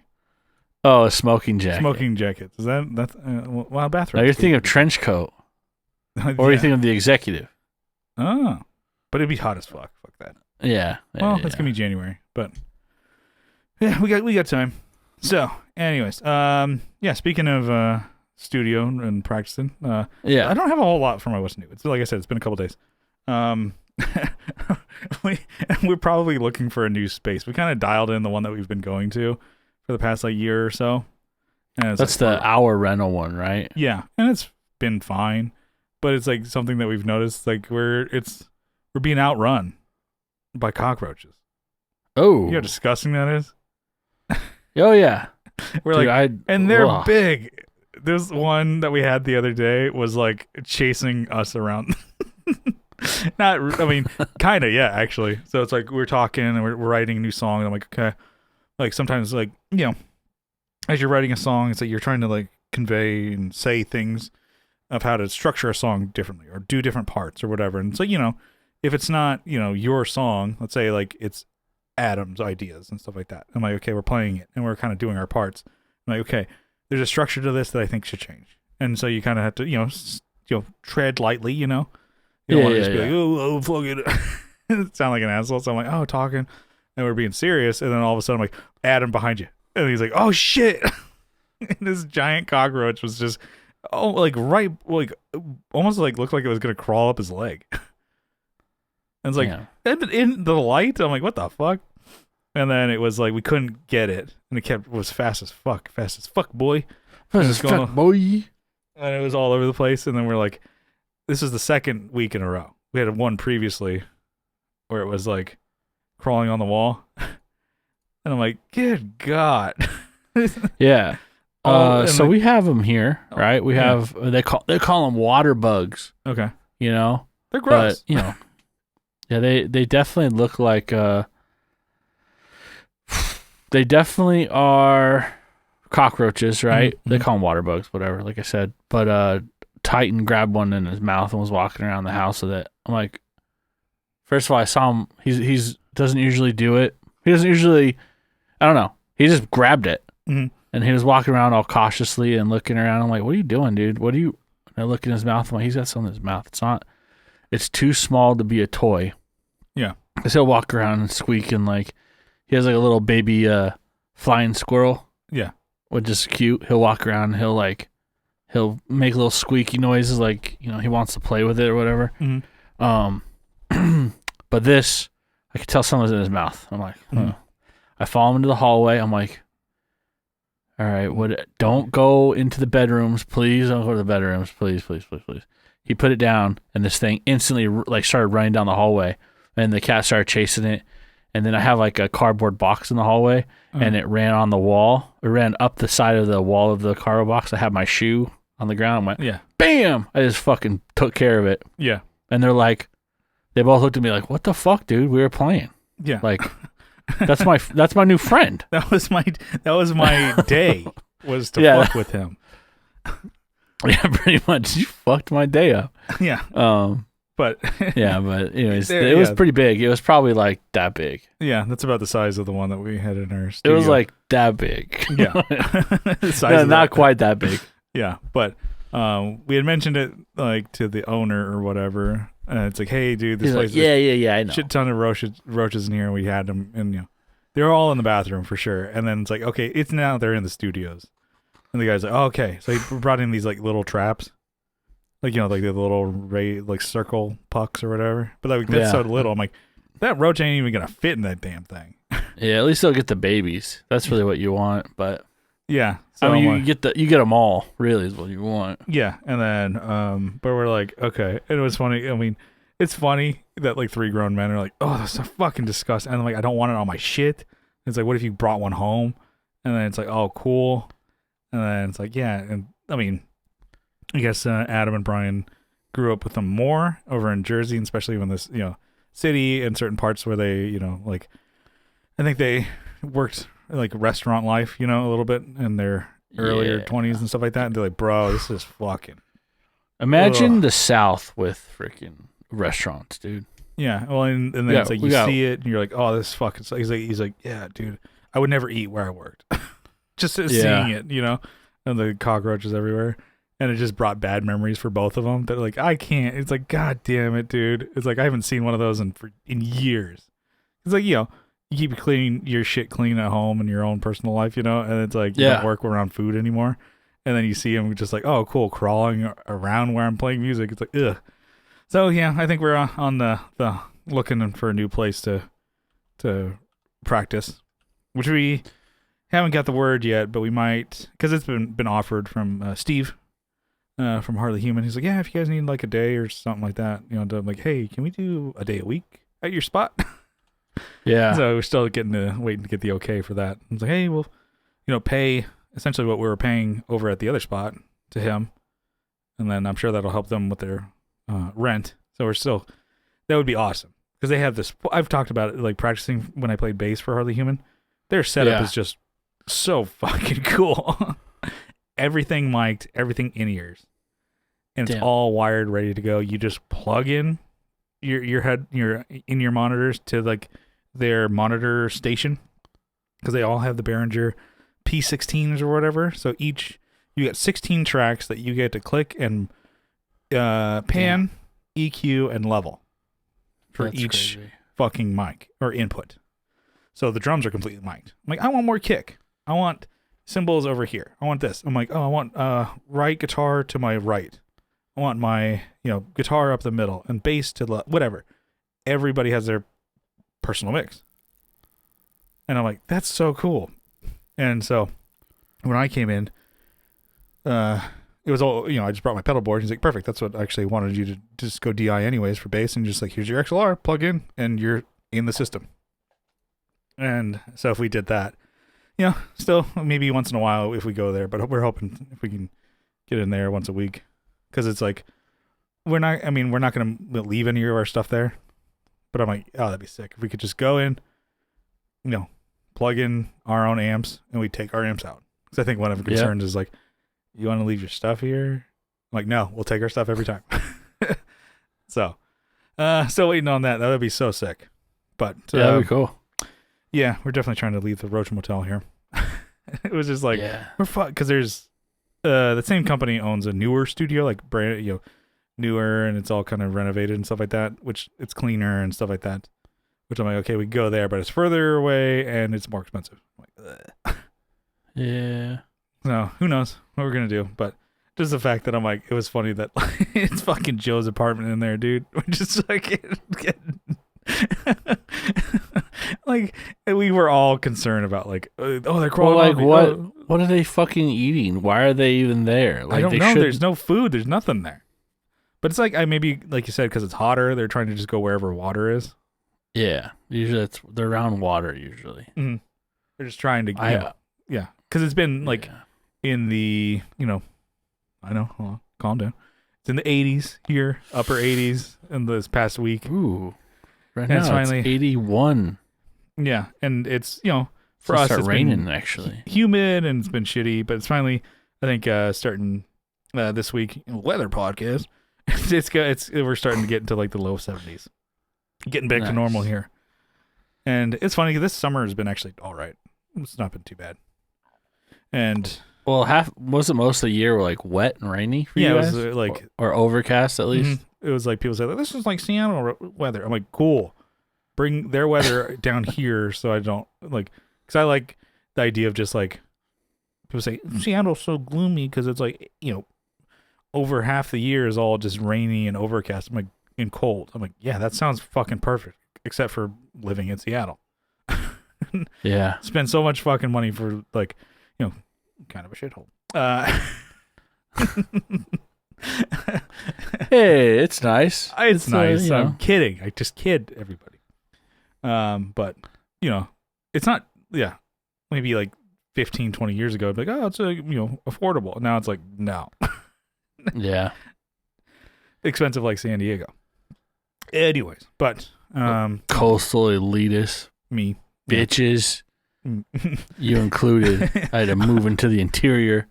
Oh, a smoking jacket. Smoking jackets. Is that's well, bathrobes? No, you're thinking of trench coat, or you think of the executive? Oh, but it'd be hot as fuck. Fuck that. Yeah. Well, it's gonna be January, but yeah, we got time. So, anyways, yeah. Speaking of studio and practicing, yeah, I don't have a whole lot for my what's new. It's like I said, it's been a couple days. We're probably looking for a new space. We kind of dialed in the one that we've been going to for the past like year or so. And that's like, the hour rental one, right? Yeah, and it's been fine, but it's like something that we've noticed, like we're being outrun by cockroaches. Oh, you know how disgusting that is. Oh yeah, we're dude, like, and they're big. There's one that we had the other day was like chasing us around. Not, I mean, kind of, yeah, actually. So it's like we're talking and we're writing a new song. And I'm like, okay. Like sometimes, like, you know, as you're writing a song, it's like you're trying to like convey and say things of how to structure a song differently or do different parts or whatever. And so, you know, if it's not, you know, your song, let's say like it's Adam's ideas and stuff like that. I'm like, okay, we're playing it and we're kind of doing our parts. I'm like, okay, there's a structure to this that I think should change. And so you kind of have to, you know, tread lightly, you know. You don't want to just be like, oh, fuck it. Sound like an asshole. So I'm like, oh, talking. And we're being serious. And then all of a sudden, I'm like, Adam behind you. And he's like, oh, shit. And this giant cockroach was just, like almost like looked like it was going to crawl up his leg. And it's like, in the light, I'm like, what the fuck? And then it was like, we couldn't get it. And it was fast as fuck, boy. Fast as fuck, boy. And it was all over the place. And then we're like, this is the second week in a row. We had one previously where it was like crawling on the wall. And I'm like, good God. Yeah. So we have them here, right? We have, they call them water bugs. Okay. You know? They're gross. But, you know, yeah, they definitely look like, they definitely are cockroaches, right? Mm-hmm. They call them water bugs, whatever, like I said. But, Titan grabbed one in his mouth and was walking around the house with it. I'm like, first of all, I saw him. He's doesn't usually do it. He doesn't usually. I don't know. He just grabbed it, and he was walking around all cautiously and looking around. I'm like, what are you doing, dude? What are you? And I look in his mouth. I'm like, he's got something in his mouth. It's not. It's too small to be a toy. Yeah. Because he'll walk around and squeak and like he has like a little baby flying squirrel. Yeah. Which is cute. He'll walk around and he'll make little squeaky noises like, you know, he wants to play with it or whatever. Mm-hmm. But this, I could tell something's in his mouth. I'm like, I follow him into the hallway. I'm like, all right, don't go into the bedrooms. Please don't go to the bedrooms. Please, please, please, please. He put it down and this thing instantly like started running down the hallway and the cat started chasing it. And then I have like a cardboard box in the hallway and it ran on the wall. It ran up the side of the wall of the cardboard box. I had my shoe on the ground. I went, yeah, bam! I just fucking took care of it. Yeah. And they're like, they both looked at me like, what the fuck, dude? We were playing. Yeah. Like, that's my new friend. That was my day was to fuck with him. Yeah, pretty much. You fucked my day up. Yeah. But anyways, it was pretty big. It was probably like that big. Yeah, that's about the size of the one that we had in our studio. It was like that big. Yeah. Not quite that big. Yeah, but we had mentioned it like to the owner or whatever. It's like, hey, dude, this place. Like, yeah, I know. Shit ton of roaches in here. And we had them, and you know, they're all in the bathroom for sure. And then it's like, okay, it's now they're in the studios. And the guy's like, oh, okay, so he brought in these like little traps, like, you know, like the little like circle pucks or whatever. But like that's so little. I'm like, that roach ain't even gonna fit in that damn thing. Yeah, at least they'll get the babies. That's really what you want. But yeah, so I mean, you get them all. Really, is what you want. Yeah, and then but we're like, okay, and it was funny. I mean, it's funny that like 3 grown men are like, oh, that's so fucking disgusting. And I'm like, I don't want it on my shit. It's like, what if you brought one home? And then it's like, oh, cool. And then it's like, yeah. And I mean, I guess Adam and Brian grew up with them more over in Jersey, and especially in this, city and certain parts where they, like, I think they worked like restaurant life, a little bit in their earlier 20s and stuff like that. And they're like, bro, this is fucking. Imagine the South with freaking restaurants, dude. Yeah. Well, and then it's like you see it and you're like, oh, this fucking. He's like, yeah, dude, I would never eat where I worked. Just seeing it, and the cockroaches everywhere. And it just brought bad memories for both of them. That like, I can't. It's like, God damn it, dude. It's like I haven't seen one of those in years. It's like, you keep cleaning your shit clean at home in your own personal life, and it's like you don't work around food anymore. And then you see them just like, oh, cool, crawling around where I'm playing music. It's like, ugh. So yeah, I think we're on the looking for a new place to practice, which we haven't got the word yet, but we might, because it's been offered from Steve from Hardly Human. He's like, yeah, if you guys need like a day or something like that, I'm like, hey, can we do a day a week at your spot? Yeah. So we're still waiting to get the okay for that. I was like, hey, we'll, pay essentially what we were paying over at the other spot to him, and then I'm sure that'll help them with their rent. So that would be awesome, because they have this. I've talked about it, like practicing when I played bass for Hardly Human. Their setup is just so fucking cool. Everything mic'd, everything in ears, and it's all wired, ready to go. You just plug in your head, your in-ear monitors to like their monitor station, because they all have the Behringer P16s or whatever. So you get 16 tracks that you get to click and pan, EQ, and level for each fucking mic or input. So the drums are completely mic'd. I'm like, I want more kick. I want cymbals over here. I want this. I'm like, oh, I want right guitar to my right. I want my guitar up the middle and bass to the whatever. Everybody has their personal mix. And I'm like, that's so cool. And so when I came in, it was all, I just brought my pedal board. He's like, perfect. That's what I actually wanted you to just go DI anyways for bass. And just like, here's your XLR, plug in, and you're in the system. And so if we did that, still maybe once in a while if we go there, but we're hoping if we can get in there once a week. Because it's like, we're not going to leave any of our stuff there. But I'm like, oh, that'd be sick. If we could just go in, plug in our own amps, and we take our amps out. Because I think one of the concerns is like, you want to leave your stuff here? I'm like, no, we'll take our stuff every time. So, still waiting on that. That would be so sick. But that'd be cool. Yeah, we're definitely trying to leave the Roach Motel here. It was just like, we're fucked, because there's the same company owns a newer studio, like brand, newer, and it's all kind of renovated and stuff like that, which it's cleaner and stuff like that. Which I'm like, okay, we can go there, but it's further away and it's more expensive. I'm like, ugh. Yeah. So who knows what we're gonna do? But just the fact that I'm like, it was funny that it's fucking Joe's apartment in there, dude. We're just like, like we were all concerned about like, oh, they're crawling. Well, like what are they fucking eating? Why are they even there? Like, I don't know. There's no food. There's nothing there. But it's like, maybe like you said, because it's hotter, they're trying to just go wherever water is. Yeah, usually they're around water. Usually, mm-hmm. They're just trying to. Yeah, because it's been like in the I know. Hold on, calm down. It's in the 80s here, upper 80s in this past week. Ooh, right now it's finally 81. Yeah, and it's for us it's raining actually, humid, and it's been shitty, but it's finally I think starting this week weather podcast. We're starting to get into like the low 70s. Getting back to normal here. And it's funny, this summer has been actually all right. It's not been too bad. And was it most of the year like wet and rainy for you guys? It was like or overcast at least. Mm-hmm. It was like people say, this is like Seattle weather. I'm like, cool. Bring their weather down here so I don't like, because I like the idea of just like people say Seattle's so gloomy because it's like over half the year is all just rainy and overcast. I'm like, and cold. I'm like, yeah, that sounds fucking perfect, except for living in Seattle. Yeah. Spend so much fucking money for like, kind of a shithole. Hey, it's nice. It's nice. You I'm know. kidding. I just kid everybody. But it's not. Yeah, maybe like 15, 20 years ago, I'd be like, oh, it's affordable. Now it's like, no, Yeah. expensive like San Diego. Anyways, but Coastal elitists, me, bitches, you included. I had to move into the interior.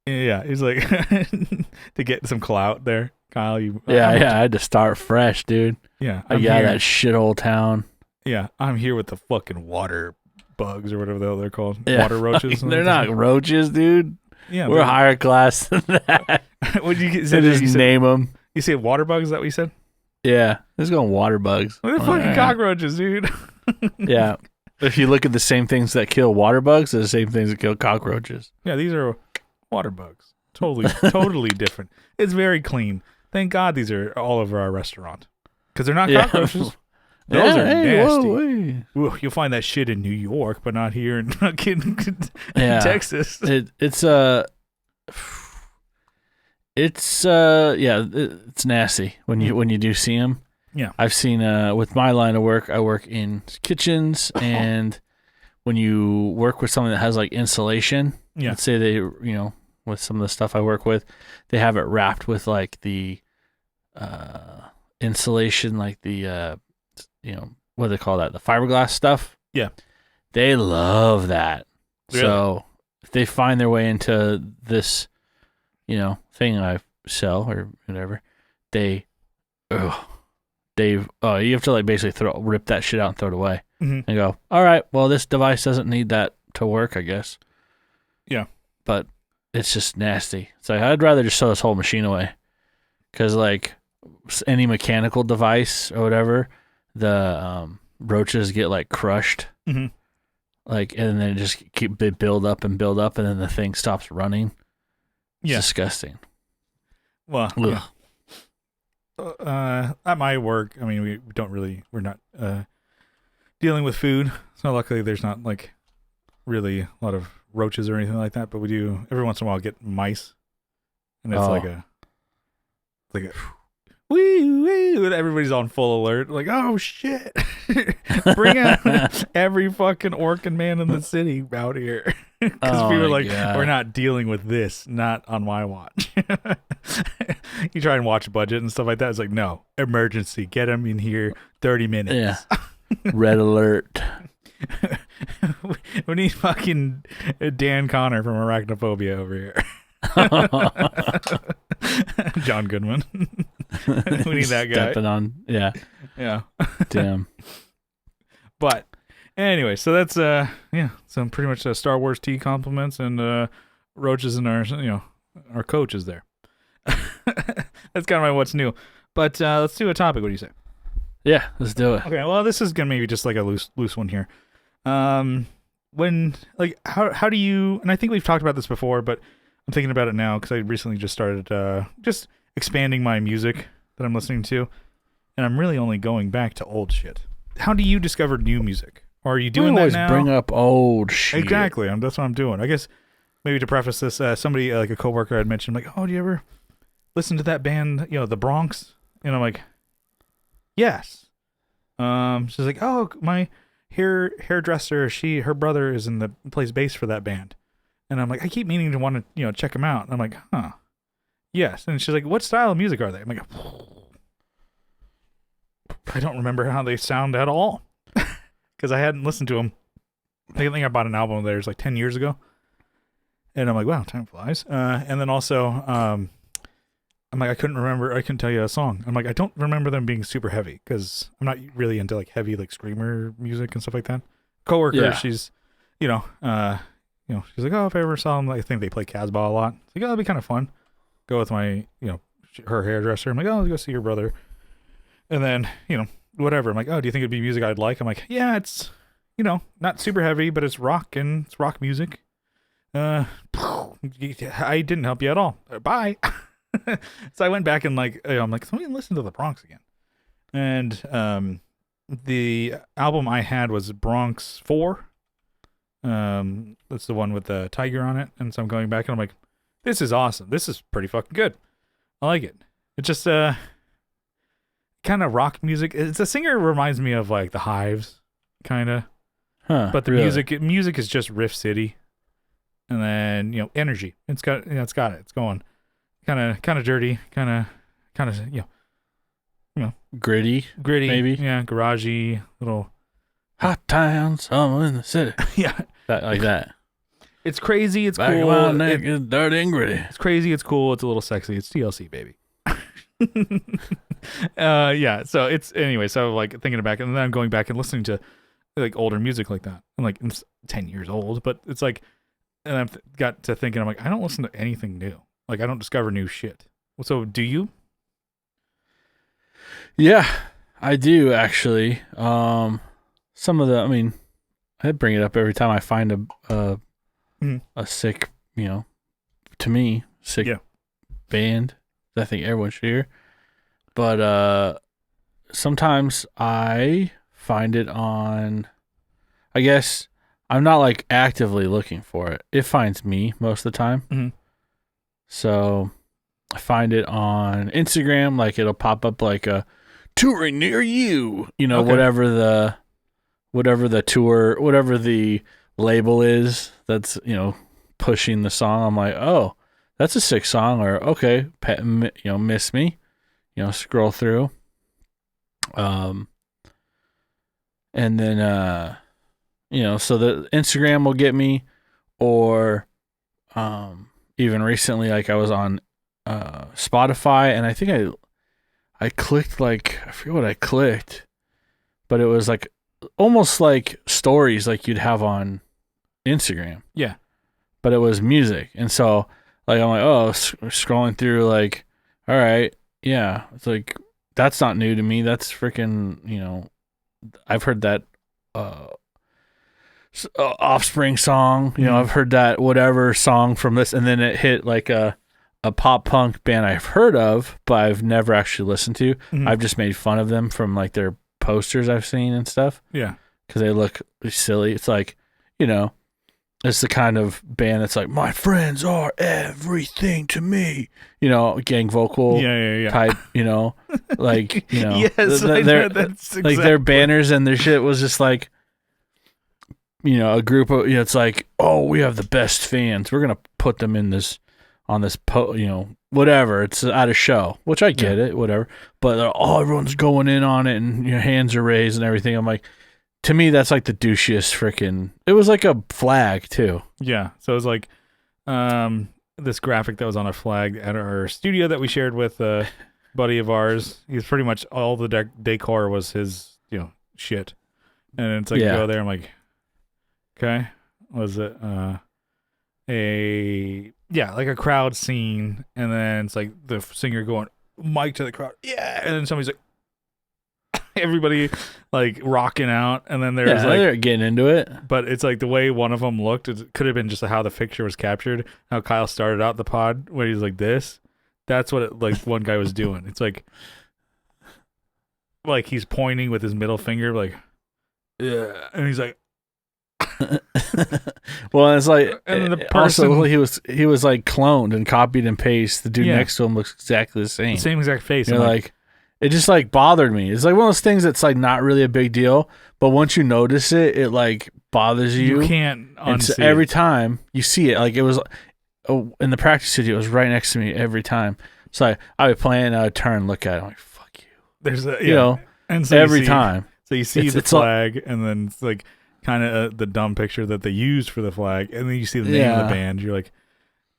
Yeah, he's like to get some clout there, Kyle. I had to start fresh, dude. Yeah, I got that shithole town. Yeah, I'm here with the fucking water bugs or whatever the hell they're called. Yeah. Water roaches. They're not roaches, dude. Yeah, we're higher class than that. What did you say? Just name them. You say water bugs? Is that what you said? Yeah, let's go water bugs. They're fucking cockroaches, dude. Yeah. If you look at the same things that kill water bugs, they're the same things that kill cockroaches. Yeah, these are water bugs. Totally different. It's very clean. Thank God these are all over our restaurant. Because they're not cockroaches. Those are nasty. Ooh, you'll find that shit in New York, but not here in Texas. It's nasty when you do see them. Yeah, I've seen with my line of work, I work in kitchens, and when you work with something that has like insulation, let's say they with some of the stuff I work with, they have it wrapped with like the insulation, like the what do they call that? The fiberglass stuff. Yeah, they love that. Really? So if they find their way into this, thing I sell or whatever, you have to like basically rip that shit out and throw it away and go, all right, well, this device doesn't need that to work, I guess. Yeah. But it's just nasty. It's like, I'd rather just throw this whole machine away because like any mechanical device or whatever, the roaches get like crushed. Mm-hmm. Like, and then it just build up, and then the thing stops running. It's disgusting. Well, at my work, I mean, we're not dealing with food, so luckily there's not like really a lot of roaches or anything like that. But we do every once in a while get mice, and it's like a wee, everybody's on full alert, like, oh shit, bring out every fucking orc and man in the city out here. Because people are like, we're not dealing with this, not on my watch. You try and watch budget and stuff like that. It's like, no, emergency, get them in here 30 minutes. Yeah. Red alert. We need fucking Dan Connor from Arachnophobia over here. John Goodman. We need that guy. Stepping on, yeah. Damn. But anyway, so that's some pretty much Star Wars tea compliments and roaches and our coaches there. That's kind of my what's new. But let's do a topic. What do you say? Yeah, let's do it. Okay, well, this is gonna maybe just like a loose one here. When like how do you? And I think we've talked about this before, but I'm thinking about it now because I recently just started just expanding my music that I'm listening to, and I'm really only going back to old shit. How do you discover new music? Or are you doing that now? Bring up old shit. Exactly. That's what I'm doing. I guess maybe to preface this, somebody like a coworker had mentioned, like, oh, do you ever listen to that band, the Bronx? And I'm like, yes. She's like, oh, my hairdresser, her brother is plays bass for that band. And I'm like, I keep meaning to want to, check them out. And I'm like, huh. Yes. And she's like, what style of music are they? I'm like, I don't remember how they sound at all. Because I hadn't listened to them. I think I bought an album of theirs like 10 years ago. And I'm like, wow, time flies. And then also, I'm like, I couldn't tell you a song. I'm like, I don't remember them being super heavy because I'm not really into like heavy like screamer music and stuff like that. Coworker, she's, she's like, oh, if I ever saw them, I think they play Casbah a lot. It's like, oh, that'd be kind of fun. Go with my, her hairdresser. I'm like, oh, let's go see your brother. And then, whatever. I'm like, oh, do you think it'd be music I'd like? I'm like, yeah, it's, not super heavy, but it's rock and it's rock music. I didn't help you at all. Bye. So I went back and I'm like, let me listen to the Bronx again. And the album I had was Bronx 4. That's the one with the tiger on it. And so I'm going back and I'm like, this is awesome. This is pretty fucking good. I like it. It's just kind of rock music. It's a singer reminds me of like the Hives, kind of. Huh? But the really? music is just Riff City, and then energy. It's got it's got it. It's going kind of dirty, kind of Gritty, gritty, maybe. garagey, little Hot town, summer in the city. yeah. Like that. It's crazy. It's Back cool. of my neck is dirty and gritty. It's crazy. It's cool. It's a little sexy. It's TLC, baby. Yeah. So it's anyway. So like thinking back, and then I'm going back and listening to like older music like that. I'm like, it's 10 years old, but it's like, and I've got to thinking, I'm like, I don't listen to anything new. Like I don't discover new shit. So do you? Yeah, I do actually. Some of the, I mean, I bring it up every time I find a sick, to me, sick band that I think everyone should hear. But sometimes I find it on, I guess I'm not like actively looking for it. It finds me most of the time. Mm-hmm. So I find it on Instagram, like it'll pop up like a touring near you, Okay. whatever the tour, whatever the label is that's, pushing the song. I'm like, oh, that's a sick song, or okay, Miss Me, scroll through. And then, so the Instagram will get me, or even recently, like I was on Spotify, and I think I clicked like, I forget what I clicked, but it was like almost like stories like you'd have on Instagram. Yeah. But it was music. And so like I'm like, oh, scrolling through like, all right, yeah. It's like, that's not new to me. That's freaking, I've heard that Offspring song. I've heard that whatever song from this, and then it hit like a pop punk band I've heard of, but I've never actually listened to. Mm-hmm. I've just made fun of them from like their posters I've seen and stuff. Yeah. Because they look silly. It's like, it's the kind of band that's like, my friends are everything to me. Gang vocal type, like, Yes, I know, that's exactly. Like their banners and their shit was just like, a group of, it's like, oh, we have the best fans. We're going to put them in this, on this, whatever. It's at a show, which I get it, whatever. But everyone's going in on it and your hands are raised and everything. I'm like, to me, that's like the douchiest freaking. It was like a flag too. Yeah. So it was like this graphic that was on a flag at our studio that we shared with a buddy of ours. He's pretty much all the decor was his, shit. And it's like, you go there, I'm like, okay, was it like a crowd scene, and then it's like the singer going mic to the crowd, yeah, and then somebody's like, everybody like rocking out, and then there's like they're getting into it. But it's like the way one of them looked, it could have been just how the picture was captured. How Kyle started out the pod where he's like this. That's what it, like one guy was doing. It's like he's pointing with his middle finger, like, yeah, and he's like. Well, it's like, and the person, also he was like cloned and copied and pasted. The dude next to him looks exactly the same. Same exact face. You're like, it just like bothered me. It's like one of those things that's like not really a big deal, but once you notice it, it like bothers you. You can't unsee it. Every time you see it, like it was in the practice studio, it was right next to me every time. So I would play and I would turn and look at it. I'm like, fuck you. There's a, and so every time. So you see the flag, and then it's like kind of the dumb picture that they used for the flag, and then you see the name of the band. You're like,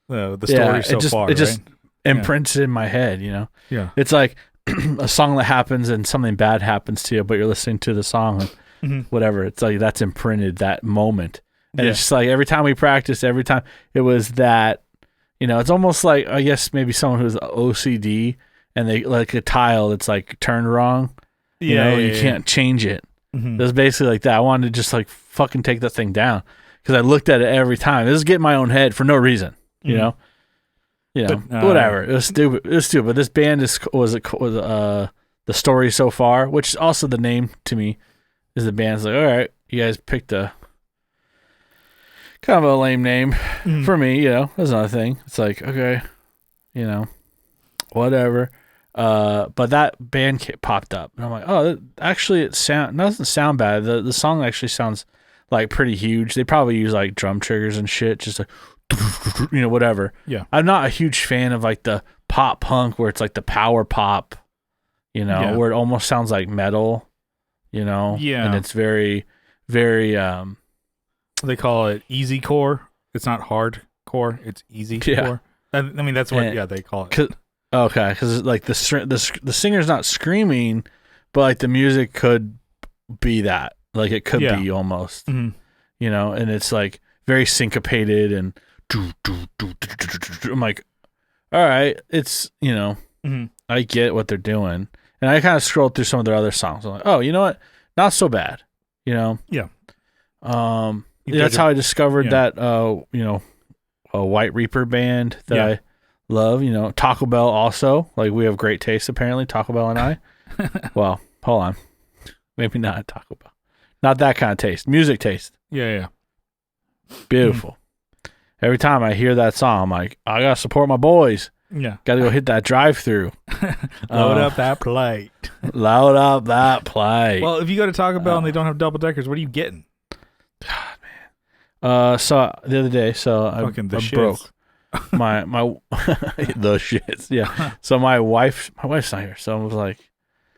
the story's so far. It just imprints in my head, Yeah. It's like a song that happens and something bad happens to you, but you're listening to the song and whatever. It's like that's imprinted that moment. And it's just like every time we practiced, every time it was that, it's almost like, I guess maybe someone who's OCD and they like a tile that's like turned wrong. You can't change it. It was basically like that. I wanted to just like fucking take that thing down because I looked at it every time. This is getting my own head for no reason, but, whatever. It was stupid. But this band was the story so far, which is also the name to me. Is the band's like, all right, you guys picked a kind of a lame name for me. That's another thing. It's like, okay, whatever. But that band popped up, and I'm like, oh, actually, it doesn't sound bad. The song actually sounds like pretty huge. They probably use like drum triggers and shit, just like, whatever. Yeah. I'm not a huge fan of like the pop punk where it's like the power pop, where it almost sounds like metal, Yeah. and it's very, very. They call it easy core. It's not hard core. It's easy core. I mean, that's what they call it. Okay, because like the singer's not screaming, but like the music could be that. Like it could be almost, and it's like very syncopated and I'm like, all right, it's I get what they're doing, and I kind of scrolled through some of their other songs. I'm like, oh, you know what, not so bad, Yeah. That's how I discovered that a White Reaper band that I love. Taco Bell also. Like we have great taste apparently. Taco Bell and I. Well, hold on, maybe not Taco Bell. Not that kind of taste. Music taste. Yeah. Beautiful. Every time I hear that song, I'm like, I gotta support my boys. Yeah. Gotta go hit that drive-through. Load up that plate. Load up that plate. Well, if you go to Taco Bell and they don't have double deckers, what are you getting? God, man. So the other day, I broke my the shits. Yeah. So my wife's not here, so I was like,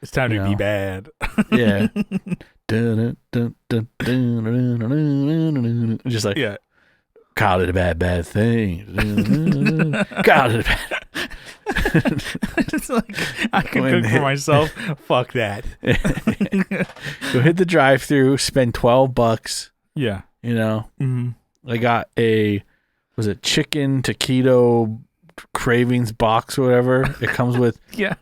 it's time to be bad. Yeah. Just like, Kyle did a bad thing. Kyle did a bad. It's like I can cook for myself. Fuck that. Go hit the drive-through, spend $12. Yeah. I got was it chicken taquito cravings box or whatever. It comes with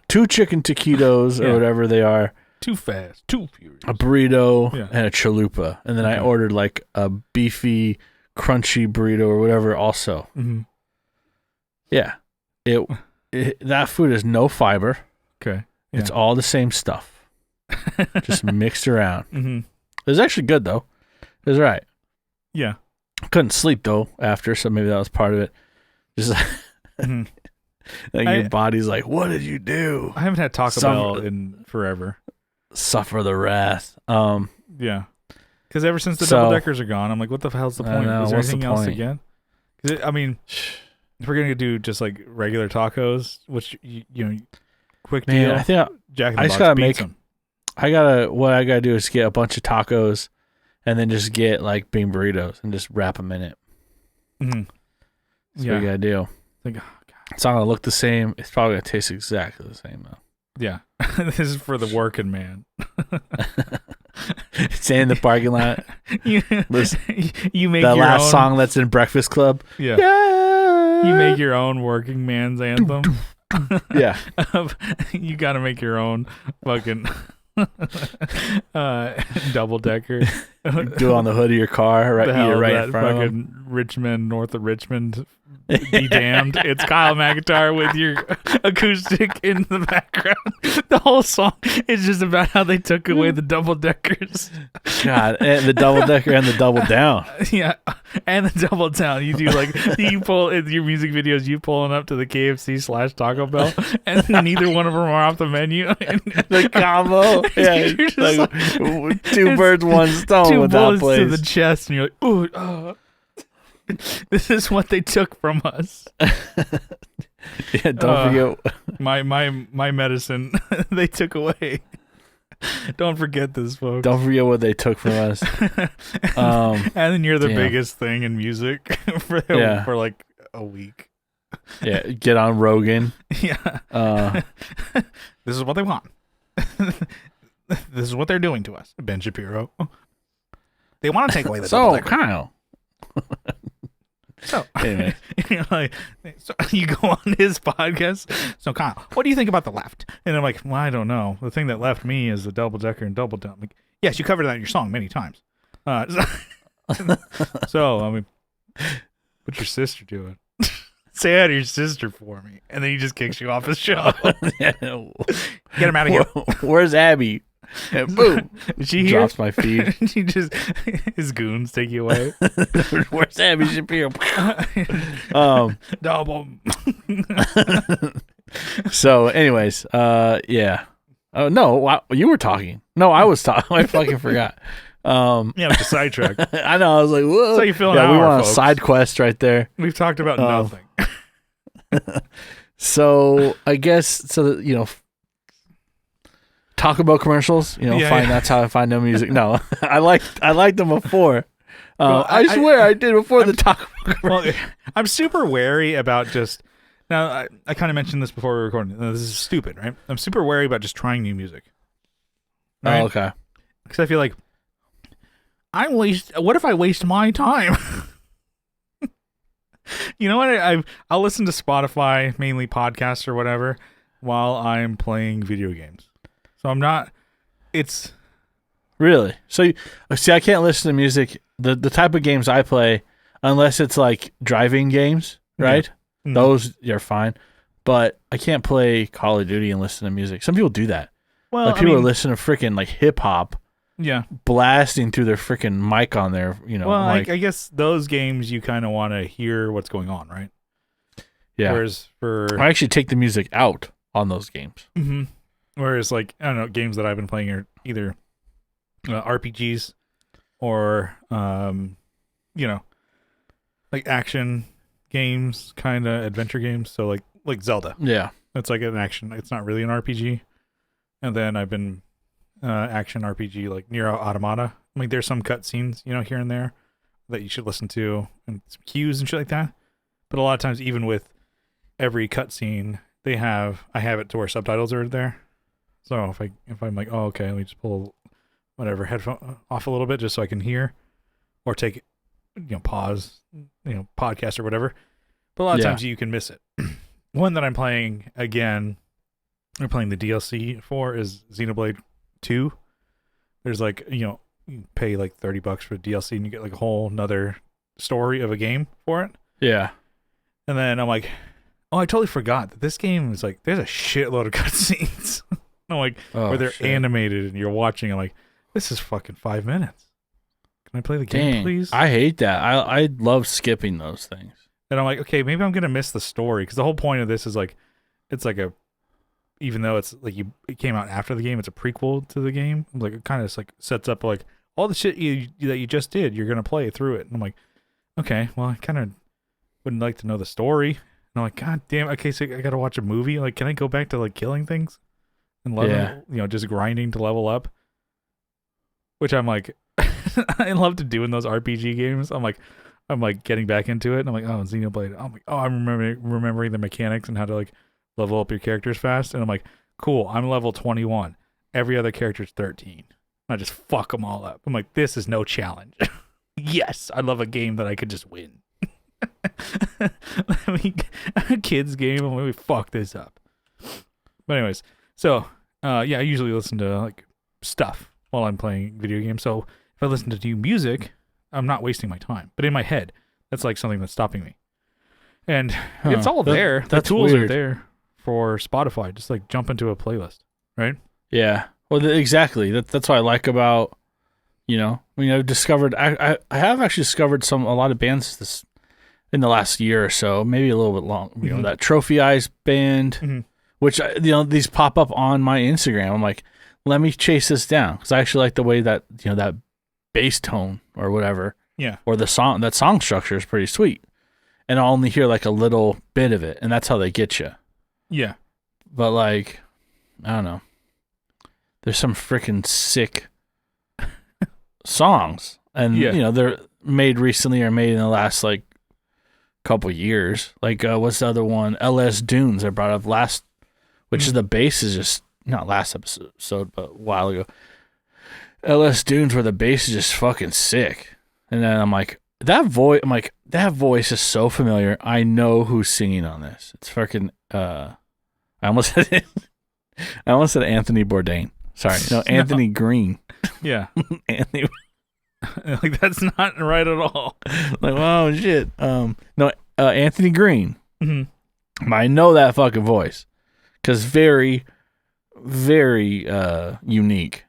2 chicken taquitos or whatever they are. Too fast, too furious. A burrito and a chalupa, and then I ordered like a beefy, crunchy burrito or whatever. Also, yeah, that food is no fiber. Okay, it's all the same stuff, just mixed around. It was actually good though. It was all right. Yeah, couldn't sleep though after, so maybe that was part of it. Just like your body's like, what did you do? I haven't had Taco Bell in forever. Suffer the wrath. Yeah, because ever since the double deckers are gone, I'm like, what the hell's the point? Is there anything else again? I mean, if we're gonna do just like regular tacos, which quick deal. I think Jack in the I just Box gotta beats make. them. What I gotta do is get a bunch of tacos, and then just get like bean burritos and just wrap them in it. That's what you gotta do. It's not gonna look the same. It's probably gonna taste exactly the same though. Yeah, this is for the working man. Stay in the parking lot. You make the your last own song that's in Breakfast Club. Yeah. You make your own working man's anthem. Yeah. You got to make your own fucking double decker. Do it on the hood of your car, right in front of him. Richmond, north of Richmond. Be damned. It's Kyle McIntyre with your acoustic in the background. The whole song is just about how they took away the double deckers. God, and the double decker and the double down. Yeah, and the double down. You do like you pull in your music videos. You pulling up to the KFC/Taco Bell, and neither one of them are off the menu. The combo, like 2 birds, 1 stone. 2 with that bullets place to the chest, and you're like, ooh. This is what they took from us. Yeah, don't forget my medicine. They took away. Don't forget this, folks. Don't forget what they took from us. And then you're the biggest thing in music for like a week. Yeah, get on Rogan. Yeah. This is what they want. This is what they're doing to us. Ben Shapiro. They want to take away the double decker. Kyle. So, anyway. So you go on his podcast. So, Kyle, what do you think about the left? And I'm like, well, I don't know. The thing that left me is the double decker and double down. Like, yes, you covered that in your song many times. So, I mean, what's your sister doing? Say hi to your sister for me. And then he just kicks you off his show. Get him out of here. Where's Abby? And boom. She drops my feed. She just, his goons take you away. Where's Abby Shapiro? Double. So, anyways, yeah. Oh no, you were talking. No, I was talking. I fucking forgot. Yeah, just sidetracked. I know. I was like, "Whoa!" That's how you feel. Yeah, we went on a folks. side quest right there. We've talked about nothing. So I guess talk about commercials. That's how I find no music. No, I liked them before. Well, I swear I did before the talk. Well, I'm super wary about just. Now, I kind of mentioned this before we were recording. Now, this is stupid, right? I'm super wary about just trying new music. Right? Oh, okay. Because I feel like what if I waste my time? You know what? I'll listen to Spotify, mainly podcasts or whatever, while I'm playing video games. So I'm not. It's really so. See, I can't listen to music. The type of games I play, unless it's like driving games, right? Yeah. Mm-hmm. Those are fine, but I can't play Call of Duty and listen to music. Some people do that. Well, people are listening to freaking like hip hop. Yeah, blasting through their freaking mic on there, Well, I guess those games you kind of want to hear what's going on, right? Yeah. Whereas I actually take the music out on those games. Mm-hmm. Whereas, like, I don't know, games that I've been playing are either RPGs or, like action games, kind of adventure games. So like Zelda. Yeah, it's like an action. It's not really an RPG. And then I've been. Action RPG like Nier Automata. I mean, there's some cutscenes, here and there that you should listen to and some cues and shit like that. But a lot of times, even with every cutscene, I have it to where subtitles are there. So if I'm like, oh, okay, let me just pull whatever headphone off a little bit just so I can hear, or take pause, podcast or whatever. But a lot of times you can miss it. One that I'm playing again, we're playing the DLC for is Xenoblade 2. There's like you pay like $30 for DLC and you get like a whole nother story of a game for it. Yeah. And then I'm like, oh, I totally forgot that this game is like there's a shitload of cutscenes. I'm like, where they're animated and you're watching. I'm like, this is fucking 5 minutes. Can I play the game, please? I hate that. I love skipping those things. And I'm like, okay, maybe I'm gonna miss the story because the whole point of this is like, it's like even though it's like it came out after the game, it's a prequel to the game. Like it kind of just like sets up like all the shit that you just did. You're gonna play through it, and I'm like, okay, well, I kind of wouldn't like to know the story. And I'm like, god damn, okay, so I gotta watch a movie. Like, can I go back to like killing things and just grinding to level up? Which I'm like, I love to do in those RPG games. I'm like getting back into it. And I'm like, oh, Xenoblade. I'm like, oh, I'm remembering the mechanics and how to like level up your characters fast. And I'm like, cool, I'm level 21. Every other character's 13. I just fuck them all up. I'm like, this is no challenge. Yes, I love a game that I could just win. I mean, a kid's game, I'm like, fuck this up. But anyways, so I usually listen to like stuff while I'm playing video games. So if I listen to new music, I'm not wasting my time. But in my head, that's like something that's stopping me. And it's all there. The tools are there for Spotify. Just like jump into a playlist, right? Yeah. Well, exactly. That's what I like about, I've discovered, I have actually discovered a lot of bands in the last year or so, maybe a little bit long. Mm-hmm. That Trophy Eyes band, which, these pop up on my Instagram. I'm like, let me chase this down because I actually like the way that, that bass tone or whatever. Yeah. Or that song structure is pretty sweet. And I'll only hear like a little bit of it, and that's how they get you. Yeah. But like, I don't know. There's some freaking sick songs, and they're made recently or made in the last like couple years. Like, what's the other one? LS Dunes I brought up last, which is the bass is just not last episode, but a while ago. LS Dunes where the bass is just fucking sick, and then I'm like, that voice is so familiar. I know who's singing on this. It's fucking I almost said Anthony Bourdain. Sorry, no, Anthony Green. Yeah, Anthony. Like that's not right at all. Like, oh shit. No, Anthony Green. Mm-hmm. I know that fucking voice because very, very unique.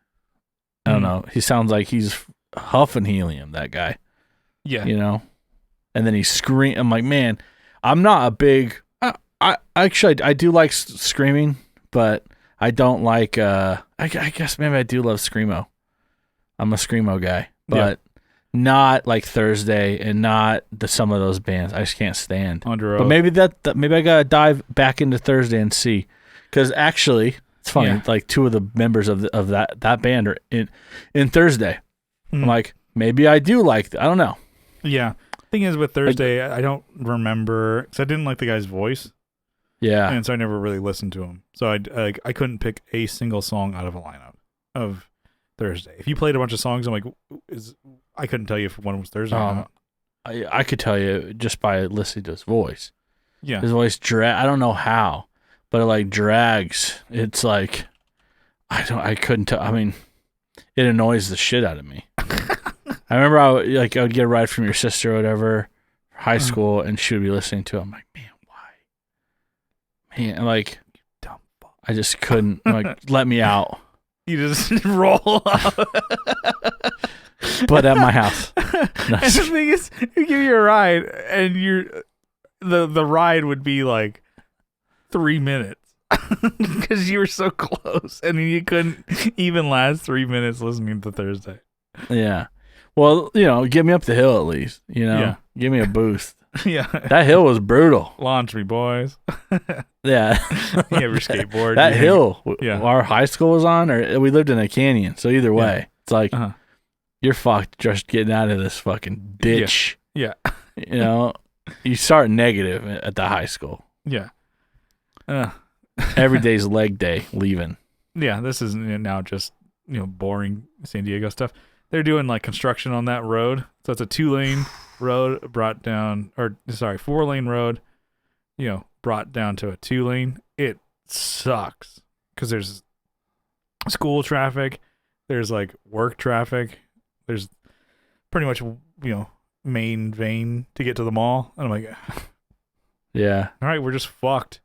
I don't know. He sounds like he's huffing helium. That guy. Yeah. And then he scream. I'm like, man, I'm not a big. I do like screaming, but I don't like. I guess maybe I do love screamo. I'm a screamo guy, but not like Thursday and not some of those bands. I just can't stand. Under Oath. But maybe I gotta dive back into Thursday and see, because actually it's funny. Yeah. Like two of the members of that band are in Thursday. Mm. I'm like, maybe I do like. I don't know. Yeah. Thing is with Thursday, I don't remember because I didn't like the guy's voice. Yeah. And so I never really listened to him. So I couldn't pick a single song out of a lineup of Thursday. If you played a bunch of songs, I'm like, I couldn't tell you if one was Thursday or not. I could tell you just by listening to his voice. Yeah. His voice I don't know how, but it like drags. It's like I couldn't tell. I mean, it annoys the shit out of me. I remember I would get a ride from your sister or whatever, high school, and she would be listening to it. I'm like, man, why? Man, like, dumb fuck. I just couldn't. I'm like, let me out. You just roll up. But at my house. And the thing is, you give you a ride, and the ride would be like 3 minutes because you were so close, and you couldn't even last 3 minutes listening to Thursday. Yeah. Well, get me up the hill at least. Yeah. Give me a boost. Yeah. That hill was brutal. Launch me, boys. Yeah. You have your skateboard. That hill Yeah. our high school was on, or we lived in a canyon. So either way, it's like you're fucked just getting out of this fucking ditch. Yeah. You start negative at the high school. Yeah. Every day's leg day leaving. Yeah. This is now just, boring San Diego stuff. They're doing like construction on that road. So it's a 2-lane road 4-lane road, brought down to a 2-lane. It sucks because there's school traffic. There's like work traffic. There's pretty much, main vein to get to the mall. And I'm like, yeah. All right, we're just fucked.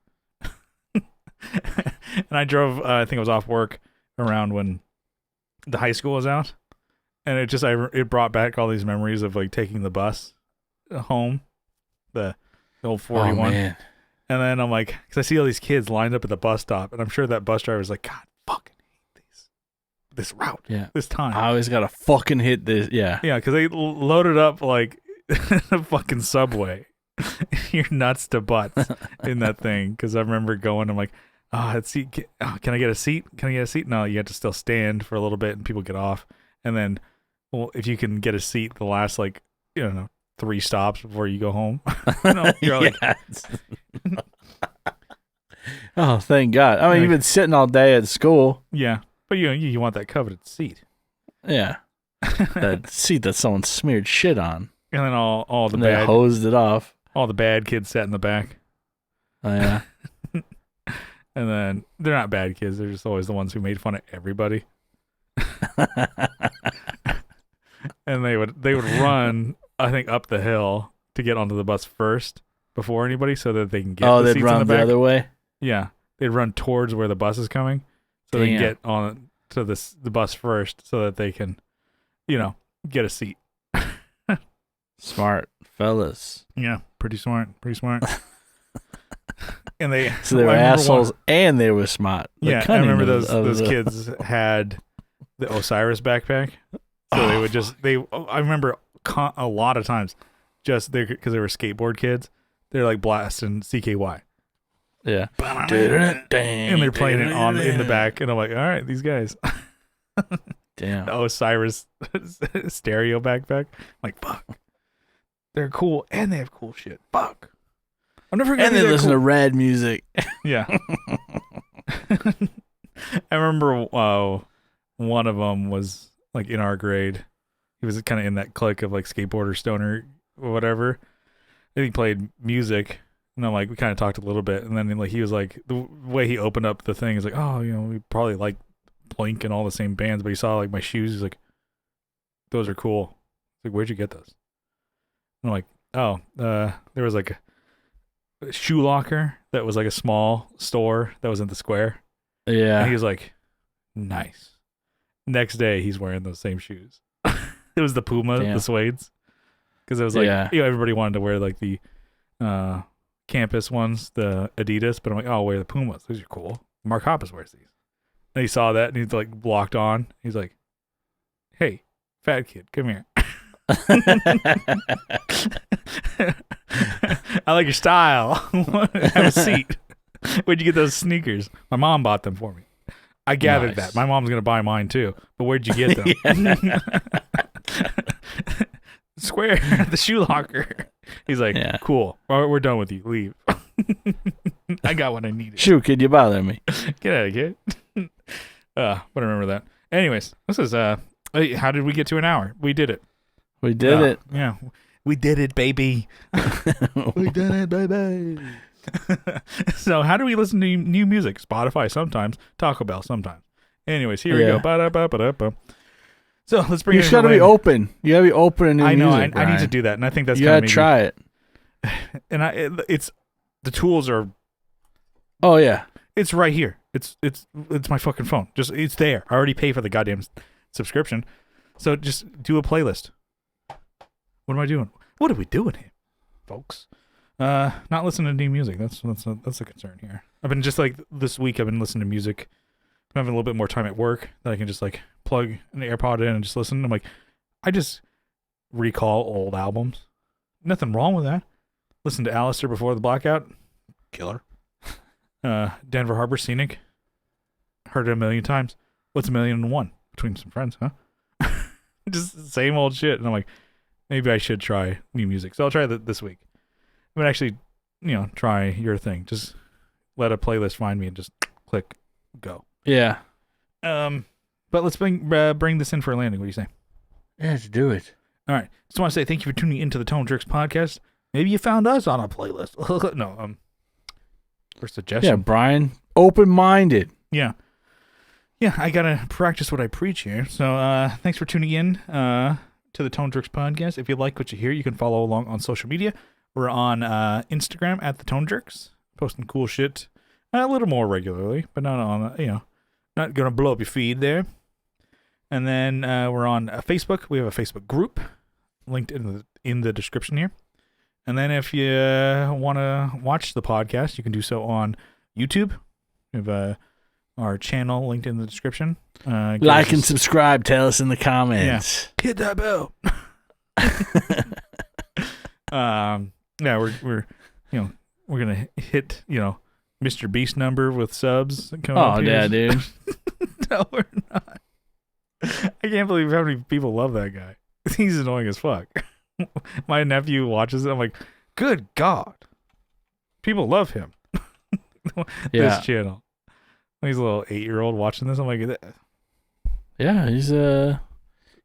And I drove, I think I was off work around when the high school was out. And it brought back all these memories of like taking the bus home, the old 41. Oh, man. And then I'm like, because I see all these kids lined up at the bus stop, and I'm sure that bus driver's like, God, fucking hate this route, this time. I always gotta fucking hit this, yeah. Yeah, because they loaded up like a fucking subway. You're nuts to butts in that thing. Because I remember going, I'm like, let's see, can I get a seat? Can I get a seat? No, you have to still stand for a little bit, and people get off, and then. Well, if you can get a seat the last 3 stops before you go home, you're like, oh, thank God. I mean, you've been sitting all day at school. Yeah, but you want that coveted seat. Yeah, that seat that someone smeared shit on, and then all the they hosed it off. All the bad kids sat in the back. Oh yeah, and then they're not bad kids; they're just always the ones who made fun of everybody. And they would run, I think, up the hill to get onto the bus first before anybody, so that they can get. Oh, they'd run the other way. Yeah, they'd run towards where the bus is coming, so they can get on to the bus first, so that they can, get a seat. Smart fellas. Yeah, pretty smart. And they were assholes, and they were smart. Yeah, I remember those kids had the Osiris backpack. So they would I remember a lot of times because they were skateboard kids, they're like blasting CKY. Yeah. And they're playing it in the back. And I'm like, all right, these guys. Damn. The Osiris stereo backpack. I'm like, fuck. They're cool and they have cool shit. Fuck. I'm never gonna. And they listen to rad music. Yeah. I remember one of them was like in our grade. He was kind of in that clique of like skateboarder, stoner, or whatever. And he played music, and I'm like, we kind of talked a little bit, and then like he was like, the way he opened up the thing is like, oh, we probably like Blink and all the same bands, but he saw like my shoes. He's like, those are cool. Like, where'd you get those? And I'm like, oh, there was like a shoe locker that was like a small store that was in the square. Yeah. And he was like, nice. Next day, he's wearing those same shoes. It was the Puma, the suedes. Because it was like, everybody wanted to wear like the, campus ones, the Adidas, but I'm like, oh, I'll wear the Pumas. These are cool. Mark Hoppus wears these. And he saw that and he's like blocked on. He's like, hey, fat kid, come here. I like your style. Have a seat. Where'd you get those sneakers? My mom bought them for me. I gathered that. My mom's going to buy mine too. But where'd you get them? Square at the shoe locker. He's like, cool. We're done with you. Leave. I got what I needed. Shoot, kid, you bother me. Get out of here, kid. But I remember that. Anyways, this is how did we get to an hour? We did it. We did it. Yeah. We did it, baby. We did it, baby. So how do we listen to new music? Spotify sometimes, Taco Bell sometimes. Anyways, here we go. Ba-da-ba-ba-da-ba. So let's bring. You just gotta be open. You gotta be open in new music. I know. I need to do that, and I think that's. You gotta try it. And it's the tools are. Oh yeah, it's right here. It's my fucking phone. Just it's there. I already pay for the goddamn subscription, so just do a playlist. What am I doing? What are we doing here, folks? Not listening to new music. That's a concern here. I've been just like this week. I've been listening to music. I'm having a little bit more time at work that I can just like plug an AirPod in and just listen. I'm like, I just recall old albums. Nothing wrong with that. Listen to Alistair Before the Blackout. Killer. Denver Harbor Scenic. Heard it a million times. What's 1,000,001? Between some friends, huh? Just the same old shit. And I'm like, maybe I should try new music. So I'll try that this week. I'm going to actually, try your thing. Just let a playlist find me and just click go. Yeah. But let's bring this in for a landing. What do you say? Yeah, let's do it. All right. Just want to say thank you for tuning into the Tone Jerks podcast. Maybe you found us on a playlist. No, for suggestion. Yeah, Brian, open-minded. Yeah. Yeah, I got to practice what I preach here. So thanks for tuning in to the Tone Jerks podcast. If you like what you hear, you can follow along on social media. We're on Instagram at the Tone Jerks, posting cool shit a little more regularly, but not on, not going to blow up your feed there. And then we're on Facebook. We have a Facebook group linked in the description here. And then if you want to watch the podcast, you can do so on YouTube. We have our channel linked in the description. Like and subscribe. Tell us in the comments. Yeah. Hit that bell. Yeah, we're gonna hit Mr. Beast number with subs. Oh yeah, dude. No, we're not. I can't believe how many people love that guy. He's annoying as fuck. My nephew watches it. I'm like, good God, people love him. This channel. He's a little 8-year-old watching this. I'm like, yeah, he's a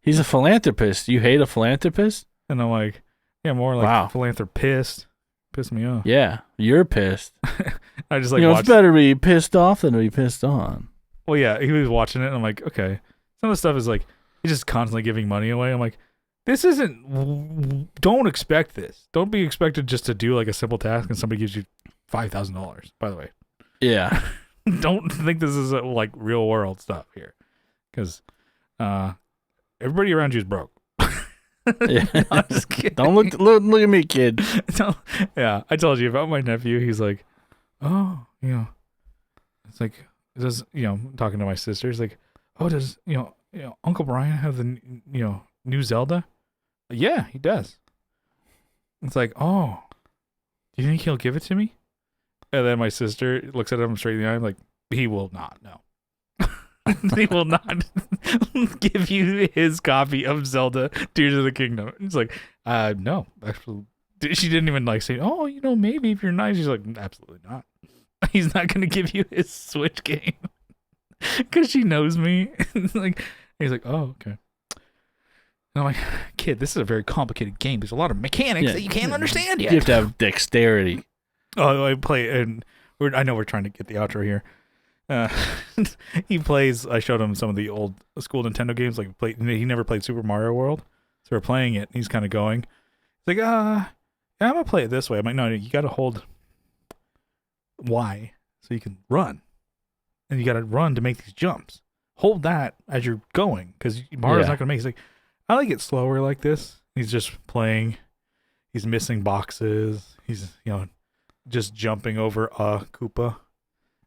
philanthropist. You hate a philanthropist? And I'm like, yeah, more like philanthropist. Pissed me off. Yeah, you're pissed. I just like it's better to be pissed off than to be pissed on. Well, yeah, he was watching it, and I'm like, okay. Some of the stuff is like he's just constantly giving money away. I'm like, this isn't. Don't expect this. Don't be expected just to do like a simple task, and somebody gives you $5,000. By the way. Yeah. Don't think this is like real world stuff here, because everybody around you is broke. Yeah. No, I'm just kidding. Don't look at me, kid. Yeah, I told you about my nephew. He's like, oh, it's like, does talking to my sister. He's like, oh, does Uncle Brian have the new Zelda? Yeah, he does. It's like, oh, do you think he'll give it to me? And then my sister looks at him straight in the eye. I'm like, he will not. No. He will not give you his copy of Zelda Tears of the Kingdom. It's like, no, actually, she didn't even like say, oh, maybe if you're nice. She's like, absolutely not. He's not going to give you his Switch game because she knows me. He's like, oh, okay. And I'm like, kid, this is a very complicated game. There's a lot of mechanics that you can't understand yet. You have to have dexterity. Oh, I play, and I know we're trying to get the outro here. He plays. I showed him some of the old school Nintendo games. Like he never played Super Mario World, so we're playing it. And he's kind of going. He's like, yeah, I'm gonna play it this way. I'm like, no, you got to hold Y so you can run, and you got to run to make these jumps. Hold that as you're going, because Mario's not gonna make it. He's like, I like it slower like this. He's just playing. He's missing boxes. He's just jumping over a Koopa.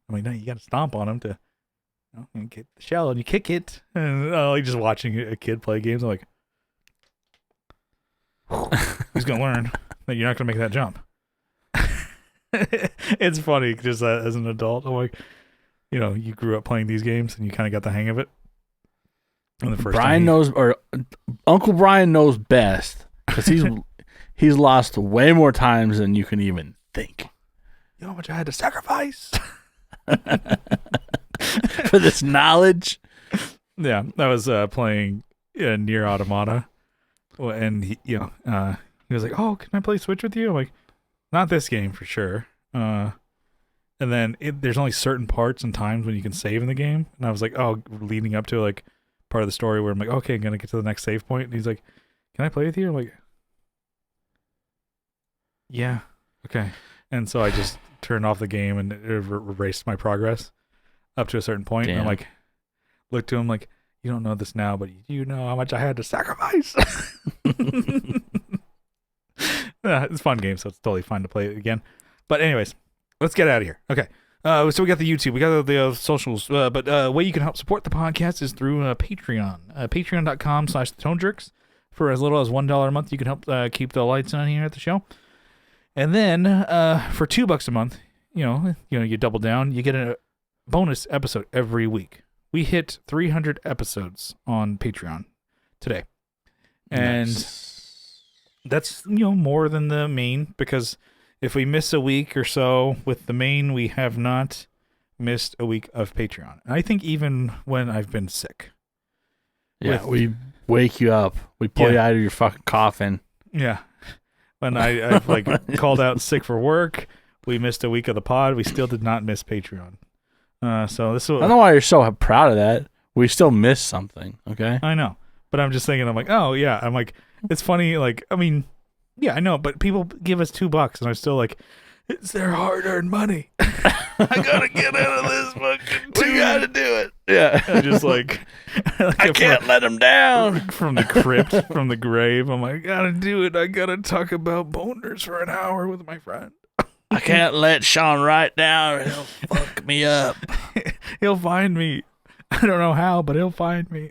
I'm like, no, you got to stomp on him to and get the shell, and you kick it. And like just watching a kid play games, I'm like, he's gonna learn that you're not gonna make that jump. It's funny just as an adult. I'm like, you grew up playing these games and you kind of got the hang of it. And the first Brian knows, or Uncle Brian knows best because he's lost way more times than you can even think. You know how much I had to sacrifice for this knowledge. Yeah, I was playing Nier Automata, and he was like, "Oh, can I play Switch with you?" I'm like, "Not this game for sure." And then there's only certain parts and times when you can save in the game, and I was like, "Oh," leading up to like part of the story where I'm like, "Okay, I'm gonna get to the next save point," and he's like, "Can I play with you?" I'm like, "Yeah, okay." And so I just turned off the game and erased my progress up to a certain point. And I'm like, looked to him like, "You don't know this now, but you know how much I had to sacrifice." It's a fun game, so it's totally fun to play it again. But anyways, let's get out of here. Okay. So we got the YouTube, we got the socials, but way you can help support the podcast is through Patreon. Patreon.com/TheToneJerks. For as little as $1 a month, you can help keep the lights on here at the show. And then for $2 a month, you double down. You get a bonus episode every week. We hit 300 episodes on Patreon today, and that's more than the main, because if we miss a week or so with the main, we have not missed a week of Patreon. And I think even when I've been sick, we wake you up, we pull you out of your fucking coffin. Yeah. When I've like called out sick for work, we missed a week of the pod. We still did not miss Patreon. So this. I don't know why you're so proud of that. We still missed something. Okay. I know, but I'm just thinking. I'm like, oh yeah. I'm like, it's funny. Like, I mean, yeah, I know, but people give us $2, and I'm still like, it's their hard-earned money. I gotta get out of this fucking. We gotta do it. Yeah. I'm just like I can't let them down from the crypt, from the grave. I'm like, I gotta do it. I gotta talk about boners for an hour with my friend. I can't let Sean Wright down, or he'll fuck me up. He'll find me. I don't know how, but he'll find me.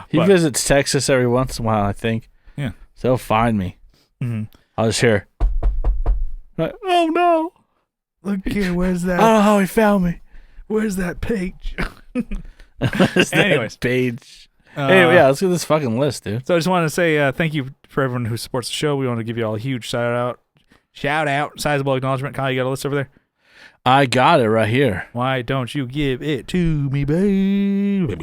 He visits Texas every once in a while, I think. Yeah. So he'll find me. Mm-hmm. I'll just hear, like, oh no. Look here, where's that? I don't know how he found me. Where's that page? Anyways. Page. Anyway, yeah, let's get this fucking list, dude. So I just want to say thank you for everyone who supports the show. We want to give you all a huge shout out, sizable acknowledgement. Kyle, you got a list over there? I got it right here. Why don't you give it to me, babe?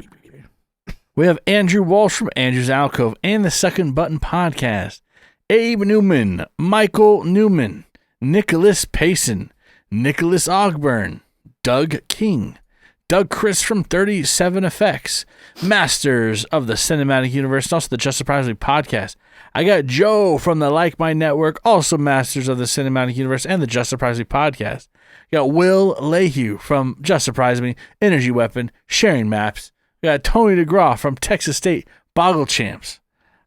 We have Andrew Walsh from Andrew's Alcove and the Second Button Podcast, Abe Newman, Michael Newman, Nicholas Payson, Nicholas Ogburn, Doug King, Doug Chris from 37 Effects, Masters of the Cinematic Universe, and also the Just Surprisingly Podcast. I got Joe from the Like Mind Network, also Masters of the Cinematic Universe and the Just Surprisingly Podcast. I got Will Lehue from Just Surprisingly, Energy Weapon, Sharing Maps. I got Tony DeGraw from Texas State, Boggle Champs.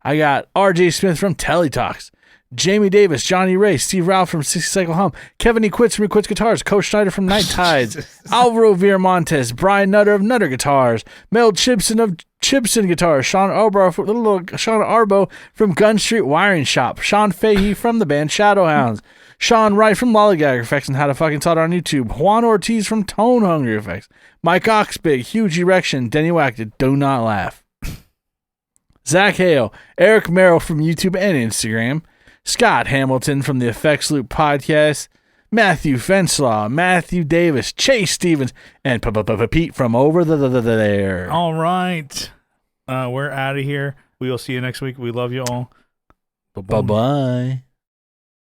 I got RJ Smith from Teletalks. Jamie Davis, Johnny Ray, Steve Ralph from 60 Cycle Hum, Kevin E. Quits from E. Quits Guitars, Coach Schneider from Night Tides, Alvaro Viramontes, Brian Nutter of Nutter Guitars, Mel Chipson of Chipson Guitars, Sean Arbo from Gun Street Wiring Shop, Sean Fahey from the band Shadowhounds, Sean Wright from Lollygag Effects and How to Fucking Talk on YouTube, Juan Ortiz from Tone Hungry Effects, Mike Oxbig, Huge Erection, Denny Wacked, Do Not Laugh, Zach Hale, Eric Merrill from YouTube and Instagram, Scott Hamilton from the Effects Loop Podcast, Matthew Fenslaw, Matthew Davis, Chase Stevens, and Pete from over there. All right. We're out of here. We will see you next week. We love you all. Bye-bye.